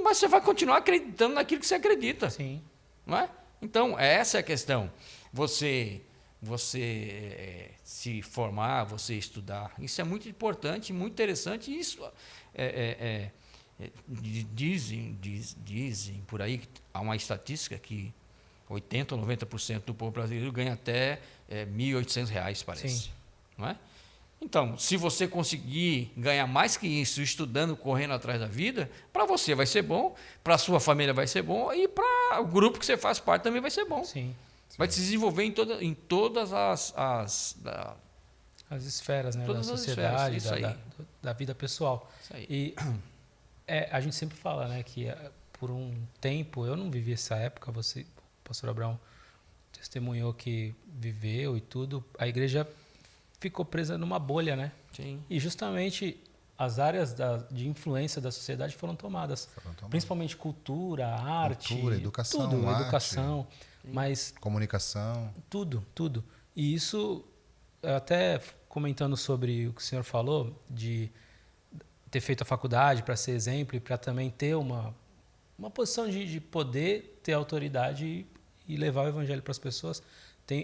Mas você vai continuar acreditando naquilo que você acredita. Sim. Não é? Então, essa é a questão. Você se formar, você estudar, isso é muito importante, muito interessante. Isso dizem por aí, há uma estatística que 80% ou 90% do povo brasileiro ganha até R$1.800, parece. Sim. Não é? Então, se você conseguir ganhar mais que isso, estudando, correndo atrás da vida, para você vai ser bom, para a sua família vai ser bom e para o grupo que você faz parte também vai ser bom. Sim. Vai se desenvolver em todas as esferas, né, todas da as sociedade, esferas, da vida pessoal. Isso aí. E a gente sempre fala, né, que por um tempo, eu não vivi essa época, você, pastor Abraão, testemunhou que viveu e tudo, a igreja ficou presa numa bolha, né? Sim. E justamente as áreas de influência da sociedade foram tomadas. Principalmente cultura, arte, educação, tudo, arte, educação, mas comunicação. Tudo. E isso, até comentando sobre o que o senhor falou, de ter feito a faculdade para ser exemplo e para também ter uma posição de poder ter autoridade e levar o evangelho para as pessoas.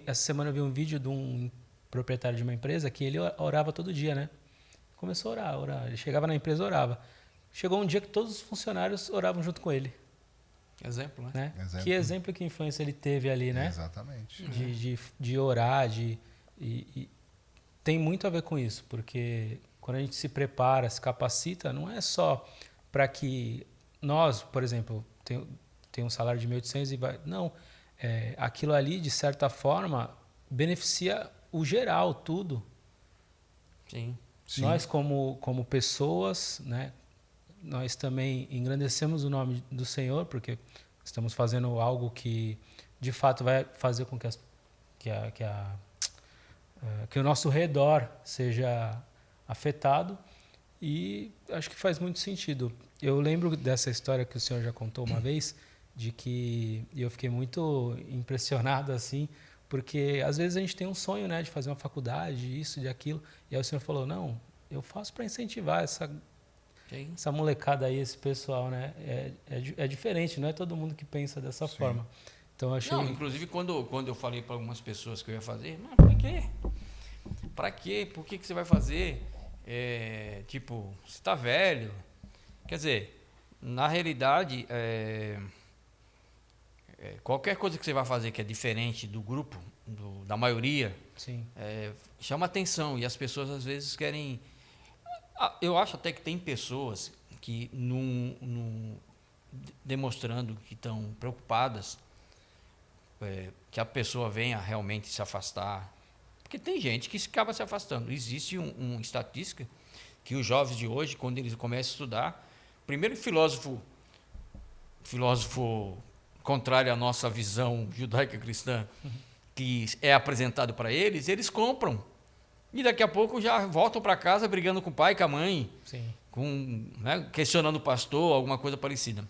Essa semana eu vi um vídeo de um proprietário de uma empresa que ele orava todo dia, né? Começou a orar. Ele chegava na empresa e orava. Chegou um dia que todos os funcionários oravam junto com ele. Exemplo, né? Exemplo. Que exemplo, que influência ele teve ali, né? Exatamente. De orar, e tem muito a ver com isso, porque quando a gente se prepara, se capacita, não é só para que nós, por exemplo, tem um salário de 1.800 e vai... Não, aquilo ali, de certa forma, beneficia o geral, tudo. Sim. Nós, como pessoas, né, nós também engrandecemos o nome do Senhor, porque estamos fazendo algo que, de fato, vai fazer com que o nosso redor seja afetado, e acho que faz muito sentido. Eu lembro dessa história que o senhor já contou uma vez, de que eu fiquei muito impressionado, assim, porque às vezes a gente tem um sonho, né, de fazer uma faculdade, isso, de aquilo, e aí o senhor falou, não, eu faço para incentivar essa molecada aí, esse pessoal, né? É diferente, não é todo mundo que pensa dessa forma. Então, eu achei... Não, inclusive, quando eu falei para algumas pessoas que eu ia fazer, mas para quê? Para quê? Por que você vai fazer? Tipo, você está velho. Quer dizer, na realidade, qualquer coisa que você vai fazer que é diferente do grupo, da maioria, Sim. Chama atenção. E as pessoas, às vezes, querem... Eu acho até que tem pessoas que, demonstrando que estão preocupadas, que a pessoa venha realmente se afastar. Porque tem gente que acaba se afastando. Existe uma estatística que os jovens de hoje, quando eles começam a estudar, primeiro filósofo contrário à nossa visão judaica cristã, que é apresentado para eles, eles compram. E daqui a pouco já voltam para casa brigando com o pai, com a mãe, Sim. questionando o pastor, alguma coisa parecida.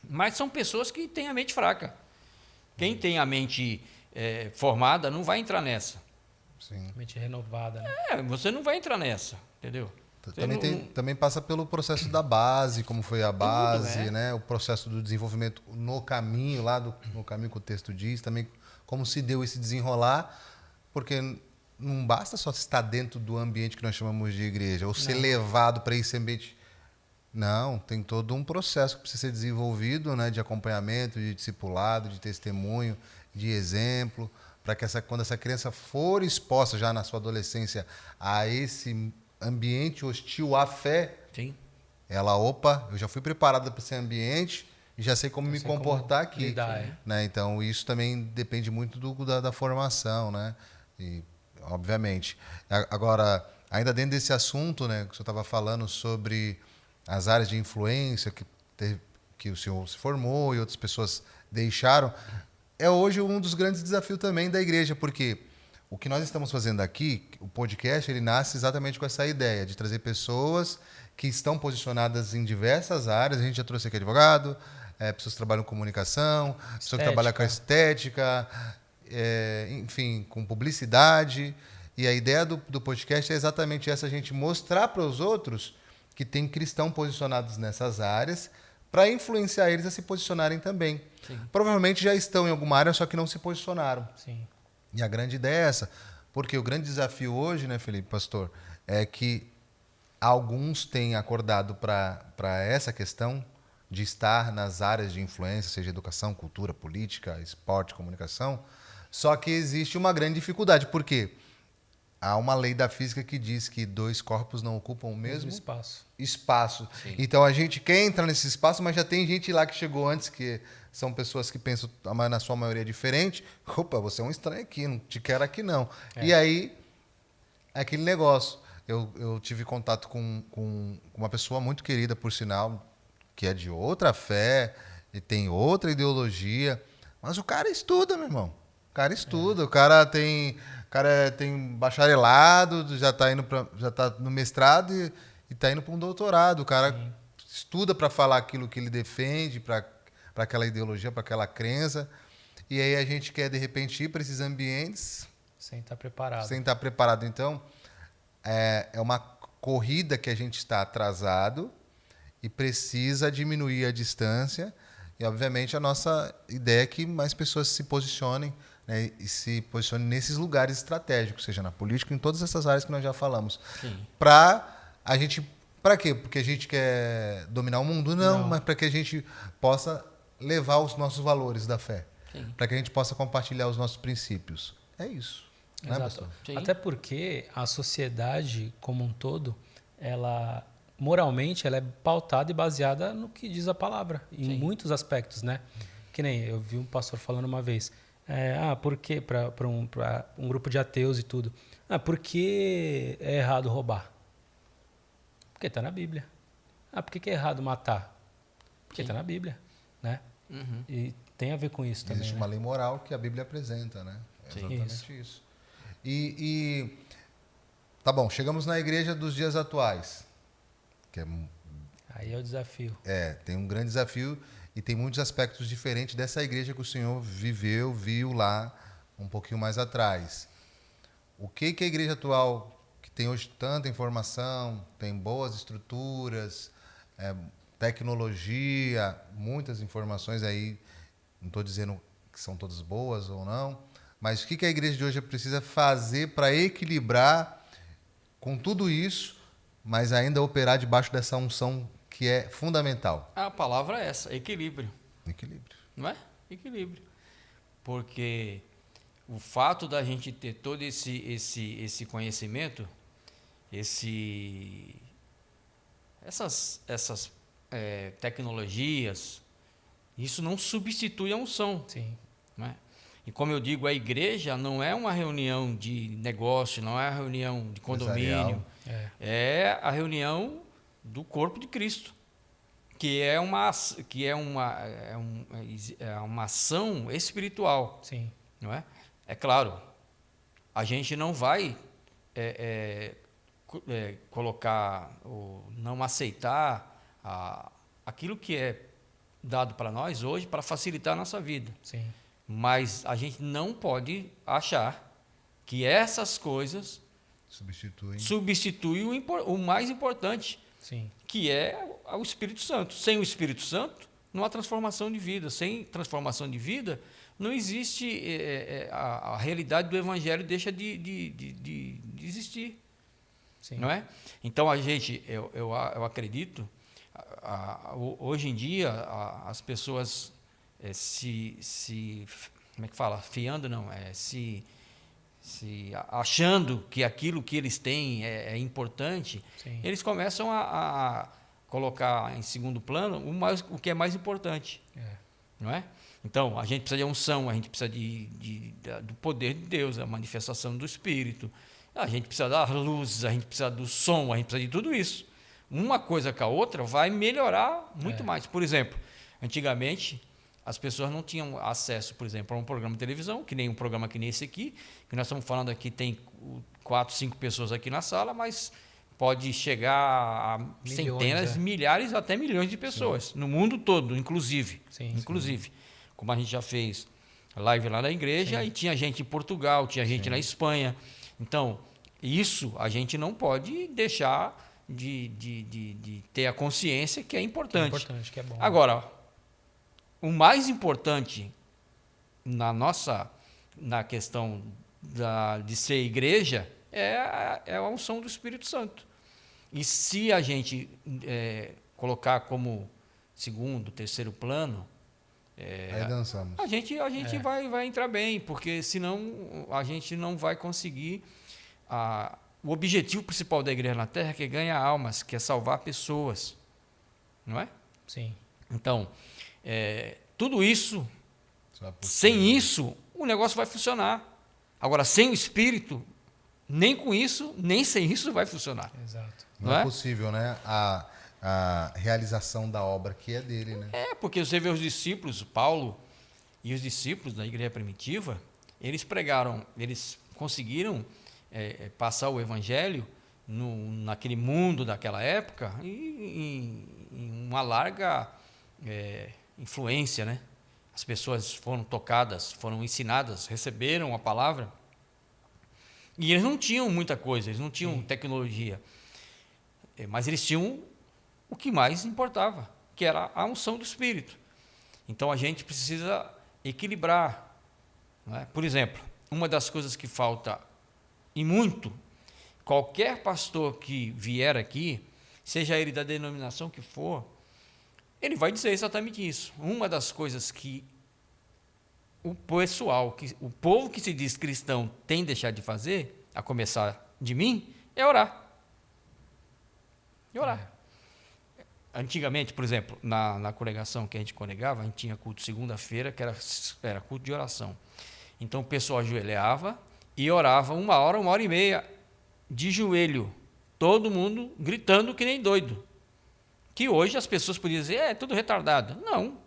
Mas são pessoas que têm a mente fraca. Quem tem a mente formada não vai entrar nessa. Sim. Mente renovada, né? Você não vai entrar nessa, entendeu? Também passa pelo processo da base, como foi a base, Tudo, né? O processo do desenvolvimento no caminho, no caminho que o texto diz, também como se deu esse desenrolar, porque não basta só estar dentro do ambiente que nós chamamos de igreja, ou ser levado para esse ambiente. Não, tem todo um processo que precisa ser desenvolvido, né? De acompanhamento, de discipulado, de testemunho, de exemplo, para que quando essa criança for exposta já na sua adolescência a esse ambiente hostil à fé, Sim. ela, eu já fui preparada para esse ambiente e já sei como me comportar aqui. Lidar, né? Então, isso também depende muito da formação, né? E, obviamente. Agora, ainda dentro desse assunto, né, que o senhor estava falando sobre as áreas de influência que o senhor se formou e outras pessoas deixaram, é hoje um dos grandes desafios também da igreja, porque o que nós estamos fazendo aqui, o podcast, ele nasce exatamente com essa ideia de trazer pessoas que estão posicionadas em diversas áreas. A gente já trouxe aqui advogado, pessoas que trabalham com comunicação, pessoas que trabalham com estética, enfim, com publicidade. E a ideia do podcast é exatamente essa, a gente mostrar para os outros que tem cristãos posicionados nessas áreas para influenciar eles a se posicionarem também. Sim. Provavelmente já estão em alguma área, só que não se posicionaram. Sim. E a grande ideia é essa, porque o grande desafio hoje, né, Felipe, pastor, é que alguns têm acordado para essa questão de estar nas áreas de influência, seja educação, cultura, política, esporte, comunicação, só que existe uma grande dificuldade, porque há uma lei da física que diz que dois corpos não ocupam o mesmo espaço. Sim. Então a gente quer entrar nesse espaço, mas já tem gente lá que chegou antes, que são pessoas que pensam, na sua maioria, diferente. Opa, você é um estranho aqui, não te quero aqui não. E aí, é aquele negócio. Eu tive contato com uma pessoa muito querida, por sinal, que é de outra fé e tem outra ideologia, mas o cara estuda, meu irmão. O cara estuda, o cara tem bacharelado, já está no mestrado e está indo para um doutorado. O cara estuda para falar aquilo que ele defende, para aquela ideologia, para aquela crença. E aí a gente quer, de repente, ir para esses ambientes sem estar preparado. Sem estar preparado. Então, é uma corrida que a gente está atrasado e precisa diminuir a distância. E, obviamente, a nossa ideia é que mais pessoas se posicionem, né, e se posicionem nesses lugares estratégicos, seja na política, em todas essas áreas que nós já falamos. Para quê? Porque a gente quer dominar o mundo? Não. Mas para que a gente possa levar os nossos valores da fé. Para que a gente possa compartilhar os nossos princípios. É isso. Né, Exato. Até porque a sociedade como um todo, ela moralmente ela é pautada e baseada no que diz a palavra, em muitos aspectos, né? Que nem eu vi um pastor falando uma vez, por que para um grupo de ateus e tudo? Por que é errado roubar? Porque está na Bíblia. Ah, por que é errado matar? Porque Sim. está na Bíblia, né? Uhum. E tem a ver com isso também, Existe né? uma lei moral que a Bíblia apresenta, né? É Sim. exatamente isso. E tá bom, chegamos na igreja dos dias atuais, que Aí é o desafio. tem um grande desafio e tem muitos aspectos diferentes dessa igreja que o senhor viveu, viu lá um pouquinho mais atrás. O que a igreja atual, que tem hoje tanta informação, tem boas estruturas, tecnologia, muitas informações aí, não estou dizendo que são todas boas ou não, mas o que a igreja de hoje precisa fazer para equilibrar com tudo isso, mas ainda operar debaixo dessa unção que é fundamental? A palavra é essa, equilíbrio, Equilíbrio. não é? Equilíbrio. Porque o fato da gente ter todo esse conhecimento, essas tecnologias, isso não substitui a unção. Sim. Não é? E como eu digo, a igreja não é uma reunião de negócio, não é uma reunião de condomínio, é a reunião do corpo de Cristo, que é uma ação espiritual. Sim. Não é? É claro, a gente não vai colocar ou não aceitar aquilo que é dado para nós hoje para facilitar a nossa vida. Sim. Mas a gente não pode achar que essas coisas substituem o mais importante, Sim. que é o Espírito Santo. Sem o Espírito Santo, não há transformação de vida. Sem transformação de vida, não existe, a realidade do Evangelho deixa de existir. Sim. Não é? Então, eu acredito, hoje em dia, as pessoas como é que fala? Fiando, não, se achando que aquilo que eles têm é importante, Sim. eles começam a colocar em segundo plano o que é mais importante. Não é? Então, a gente precisa de unção, a gente precisa do poder de Deus, a manifestação do Espírito, a gente precisa das luzes, a gente precisa do som, a gente precisa de tudo isso. Uma coisa com a outra vai melhorar muito mais. Por exemplo, antigamente, as pessoas não tinham acesso, por exemplo, a um programa de televisão, que nem um programa que nem esse aqui, que nós estamos falando aqui, tem 4, 5 pessoas aqui na sala, mas pode chegar a centenas, milhares, até milhões de pessoas, no mundo todo, inclusive. Como a gente já fez live lá na igreja, e tinha gente em Portugal, tinha gente na Espanha. Então, isso a gente não pode deixar de ter a consciência que é importante. Que é bom. Agora, o mais importante na questão de ser igreja é a unção do Espírito Santo. E se a gente colocar como segundo, terceiro plano, aí dançamos. a gente vai entrar bem, porque senão a gente não vai conseguir o objetivo principal da igreja na Terra, que é ganhar almas, que é salvar pessoas, não é? Sim. Então, tudo isso, sem isso, o negócio vai funcionar. Agora, sem o Espírito, nem com isso, nem sem isso vai funcionar. Exato. Não é possível, né? A realização da obra que é dele, né? Porque você vê os discípulos, Paulo e os discípulos da igreja primitiva, eles pregaram, eles conseguiram passar o evangelho naquele mundo daquela época em uma larga influência, né? As pessoas foram tocadas, foram ensinadas, receberam a palavra, e eles não tinham muita coisa, eles não tinham tecnologia, mas eles tinham o que mais importava, que era a unção do Espírito. Então a gente precisa equilibrar, não é? Por exemplo, uma das coisas que falta e muito, qualquer pastor que vier aqui, seja ele da denominação que for, ele vai dizer exatamente isso. Uma das coisas que o povo que se diz cristão tem que deixar de fazer, a começar de mim, é orar. Antigamente, por exemplo, na congregação que a gente congregava, a gente tinha culto segunda-feira, que era culto de oração. Então o pessoal ajoelhava e orava 1 hora, 1h30, de joelho, todo mundo gritando que nem doido. Que hoje as pessoas podiam dizer, é tudo retardado. Não.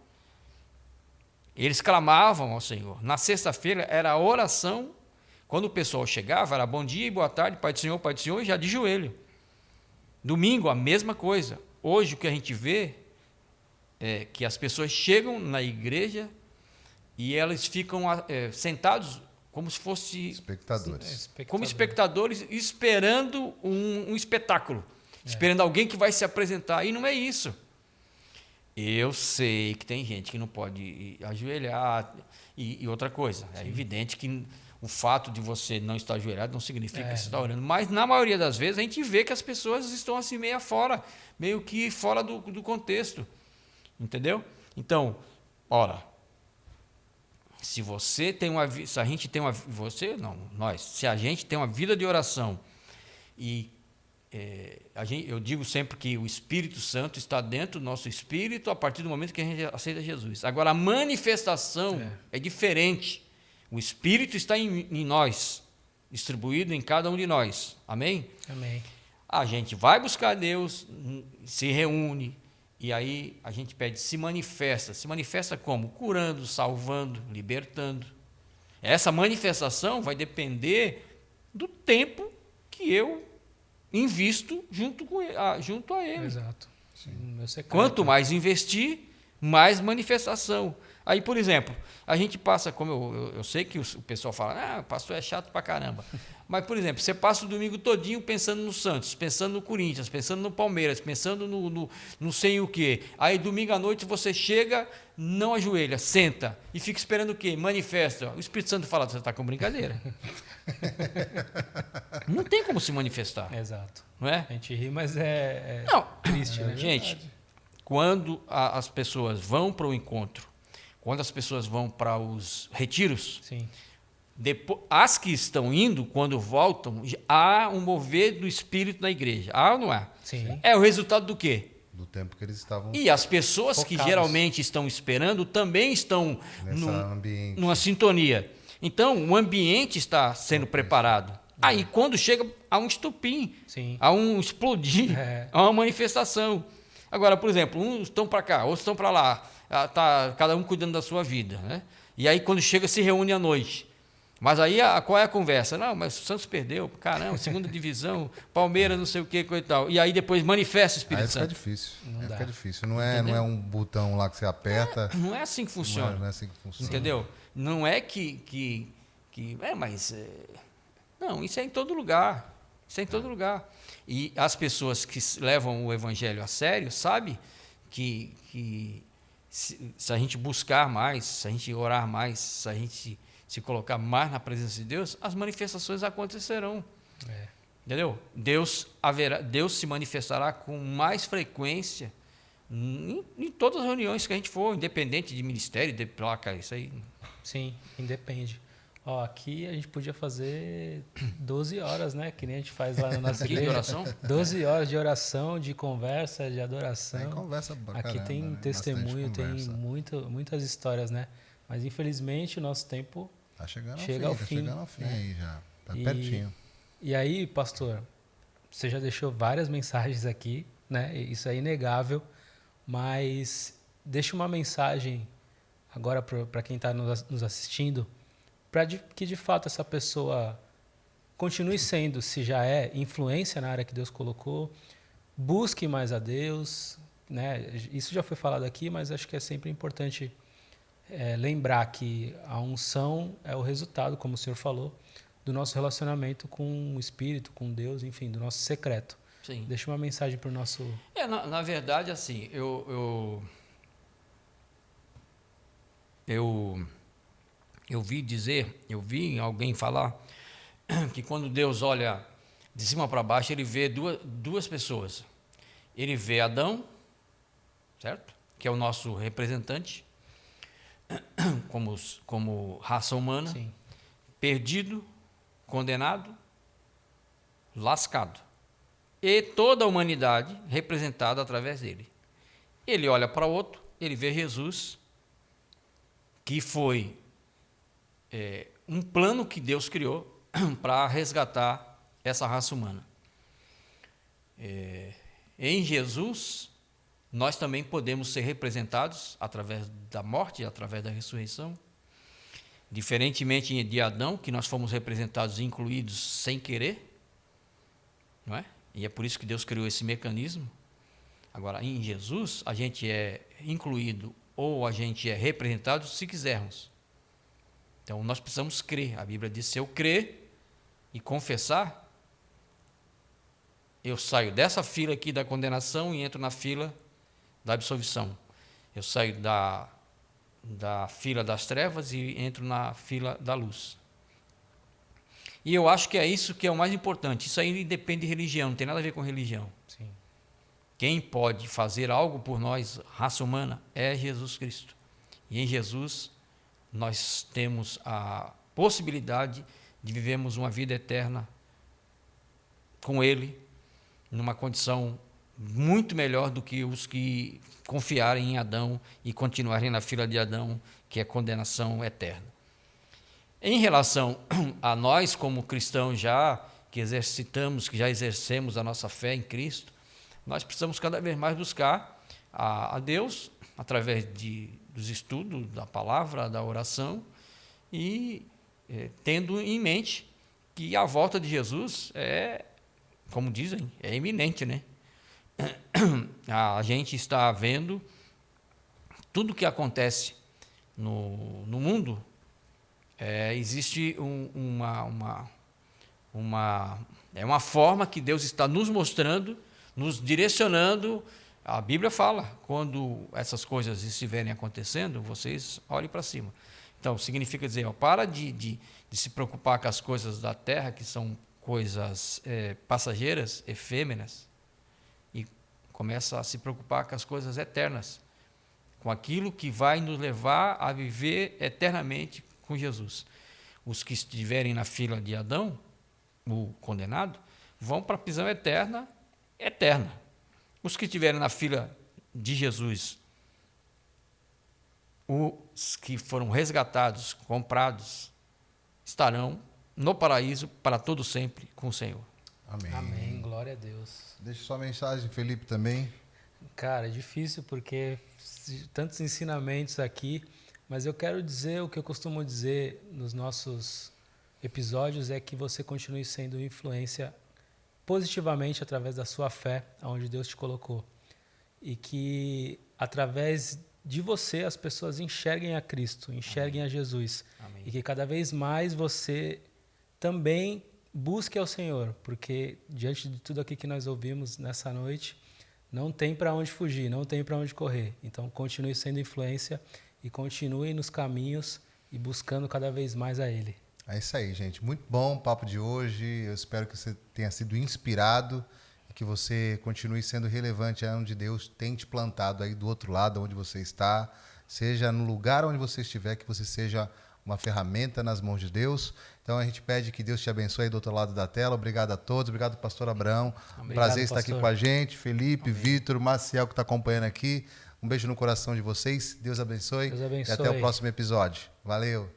Eles clamavam ao Senhor. Na sexta-feira era a oração. Quando o pessoal chegava, era bom dia e boa tarde, Pai do Senhor, e já de joelho. Domingo, a mesma coisa. Hoje o que a gente vê é que as pessoas chegam na igreja e elas ficam sentados como se fossem como espectadores esperando um espetáculo, esperando alguém que vai se apresentar. E não é isso. Eu sei que tem gente que não pode ajoelhar e outra coisa. É evidente que o fato de você não estar ajoelhado não significa que você está orando. Mas, na maioria das vezes, a gente vê que as pessoas estão assim meio que fora do contexto. Entendeu? Então, ora, se você tem se a gente tem uma, você não, nós, se a gente tem uma vida de oração e eu digo sempre que o Espírito Santo está dentro do nosso espírito a partir do momento que a gente aceita Jesus. Agora, a manifestação é diferente. O Espírito está em nós, distribuído em cada um de nós. Amém? Amém. A gente vai buscar Deus, se reúne, e aí a gente pede, se manifesta. Se manifesta como? Curando, salvando, libertando. Essa manifestação vai depender do tempo que eu invisto junto a Ele. Exato. Quanto mais investir, mais manifestação. Aí, por exemplo, a gente passa, como eu sei que o pessoal fala, pastor é chato pra caramba. Mas, por exemplo, você passa o domingo todinho pensando no Santos, pensando no Corinthians, pensando no Palmeiras, pensando no não sei o quê. Aí, domingo à noite, você chega, não ajoelha, senta e fica esperando o quê? Manifesta. O Espírito Santo fala, você está com brincadeira. Não tem como se manifestar. Exato. Não é? A gente ri, mas é triste, né? Gente, quando as pessoas vão para o encontro, quando as pessoas vão para os retiros, sim, as que estão indo, quando voltam, há um mover do Espírito na igreja. Há ou não há? Sim. É o resultado do quê? Do tempo que eles estavam. E as pessoas focados, que geralmente estão esperando também estão numa sintonia. Então, o ambiente está sendo preparado. Aí, quando chega, há um estupim, sim, há um explodir, há uma manifestação. Agora, por exemplo, uns estão para cá, outros estão para lá. Tá cada um cuidando da sua vida, né? E aí quando chega se reúne à noite. Mas aí qual é a conversa? Não, mas o Santos perdeu, caramba, segunda divisão, Palmeiras não sei o que, coisa e tal. E aí depois manifesta o Espírito Santo. Fica difícil. Fica difícil. Não é um botão lá que você aperta. Não é assim que funciona. Não é assim que funciona. Entendeu? Não é não, isso é em todo lugar. Isso é em todo lugar. E as pessoas que levam o evangelho a sério sabem que se a gente buscar mais, se a gente orar mais, se a gente se colocar mais na presença de Deus, as manifestações acontecerão. Entendeu? Deus se manifestará com mais frequência em todas as reuniões que a gente for, independente de ministério, de placa, isso aí. Sim, independe. Ó, aqui a gente podia fazer 12 horas, né? Que nem a gente faz lá na nossa igreja. De oração? 12 horas de oração, de conversa, de adoração. Tem conversa pra aqui caramba, tem né? testemunho, tem muitas histórias, né? Mas infelizmente o nosso tempo chega ao fim. Chegando ao fim aí já. Tá pertinho. E aí, pastor, você já deixou várias mensagens aqui, né? Isso é inegável, mas deixa uma mensagem agora para quem está nos assistindo, para que de fato essa pessoa continue sendo, se já é influência na área que Deus colocou, busque mais a Deus, né? Isso já foi falado aqui, mas acho que é sempre importante lembrar que a unção é o resultado, como o senhor falou, do nosso relacionamento com o Espírito, com Deus, enfim, do nosso secreto. Sim. Deixa uma mensagem para o nosso... Na verdade, assim, eu vi alguém falar que quando Deus olha de cima para baixo, ele vê duas pessoas. Ele vê Adão, certo? Que é o nosso representante, como raça humana, Sim. perdido, condenado, lascado. E toda a humanidade representada através dele. Ele olha para o outro, ele vê Jesus, que foi um plano que Deus criou para resgatar essa raça humana. Em Jesus, nós também podemos ser representados através da morte e através da ressurreição. Diferentemente de Adão, que nós fomos representados e incluídos sem querer, não é? E é por isso que Deus criou esse mecanismo. Agora, em Jesus, a gente é incluído ou a gente é representado se quisermos. Então, nós precisamos crer. A Bíblia diz, se eu crer e confessar, eu saio dessa fila aqui da condenação e entro na fila da absolvição. Eu saio da fila das trevas e entro na fila da luz. E eu acho que é isso que é o mais importante. Isso aí depende de religião, não tem nada a ver com religião. Sim. Quem pode fazer algo por nós, raça humana, é Jesus Cristo. E em Jesus nós temos a possibilidade de vivermos uma vida eterna com Ele, numa condição muito melhor do que os que confiarem em Adão e continuarem na fila de Adão, que é condenação eterna. Em relação a nós, como cristãos que já exercemos a nossa fé em Cristo, nós precisamos cada vez mais buscar a Deus através dos estudos da palavra, da oração e tendo em mente que a volta de Jesus como dizem, é iminente, né? A gente está vendo tudo o que acontece no mundo. Existe uma forma que Deus está nos mostrando, nos direcionando. A Bíblia fala, quando essas coisas estiverem acontecendo, vocês olhem para cima. Então, significa dizer, para de se preocupar com as coisas da terra, que são coisas passageiras, efêmeras, e começa a se preocupar com as coisas eternas, com aquilo que vai nos levar a viver eternamente com Jesus. Os que estiverem na fila de Adão, o condenado, vão para a prisão eterna. Os que estiverem na fila de Jesus, os que foram resgatados, comprados, estarão no paraíso para todo sempre com o Senhor. Amém. Amém, glória a Deus. Deixa sua mensagem, Felipe, também. Cara, é difícil porque tantos ensinamentos aqui, mas eu quero dizer o que eu costumo dizer nos nossos episódios é que você continue sendo influência positivamente através da sua fé, aonde Deus te colocou. E que através de você as pessoas enxerguem a Cristo, enxerguem a Jesus. Amém. E que cada vez mais você também busque ao Senhor, porque diante de tudo aqui que nós ouvimos nessa noite, não tem para onde fugir, não tem para onde correr. Então continue sendo influência e continue nos caminhos e buscando cada vez mais a Ele. É isso aí, gente. Muito bom o papo de hoje. Eu espero que você tenha sido inspirado e que você continue sendo relevante onde Deus tem te plantado aí do outro lado, onde você está. Seja no lugar onde você estiver, que você seja uma ferramenta nas mãos de Deus. Então a gente pede que Deus te abençoe aí do outro lado da tela. Obrigado a todos. Obrigado, pastor Abraão. Obrigado, prazer estar pastor. aqui com a gente. Felipe, Vitor, Maciel, que está acompanhando aqui. Um beijo no coração de vocês. Deus abençoe. Deus abençoe. E até o próximo episódio. Valeu.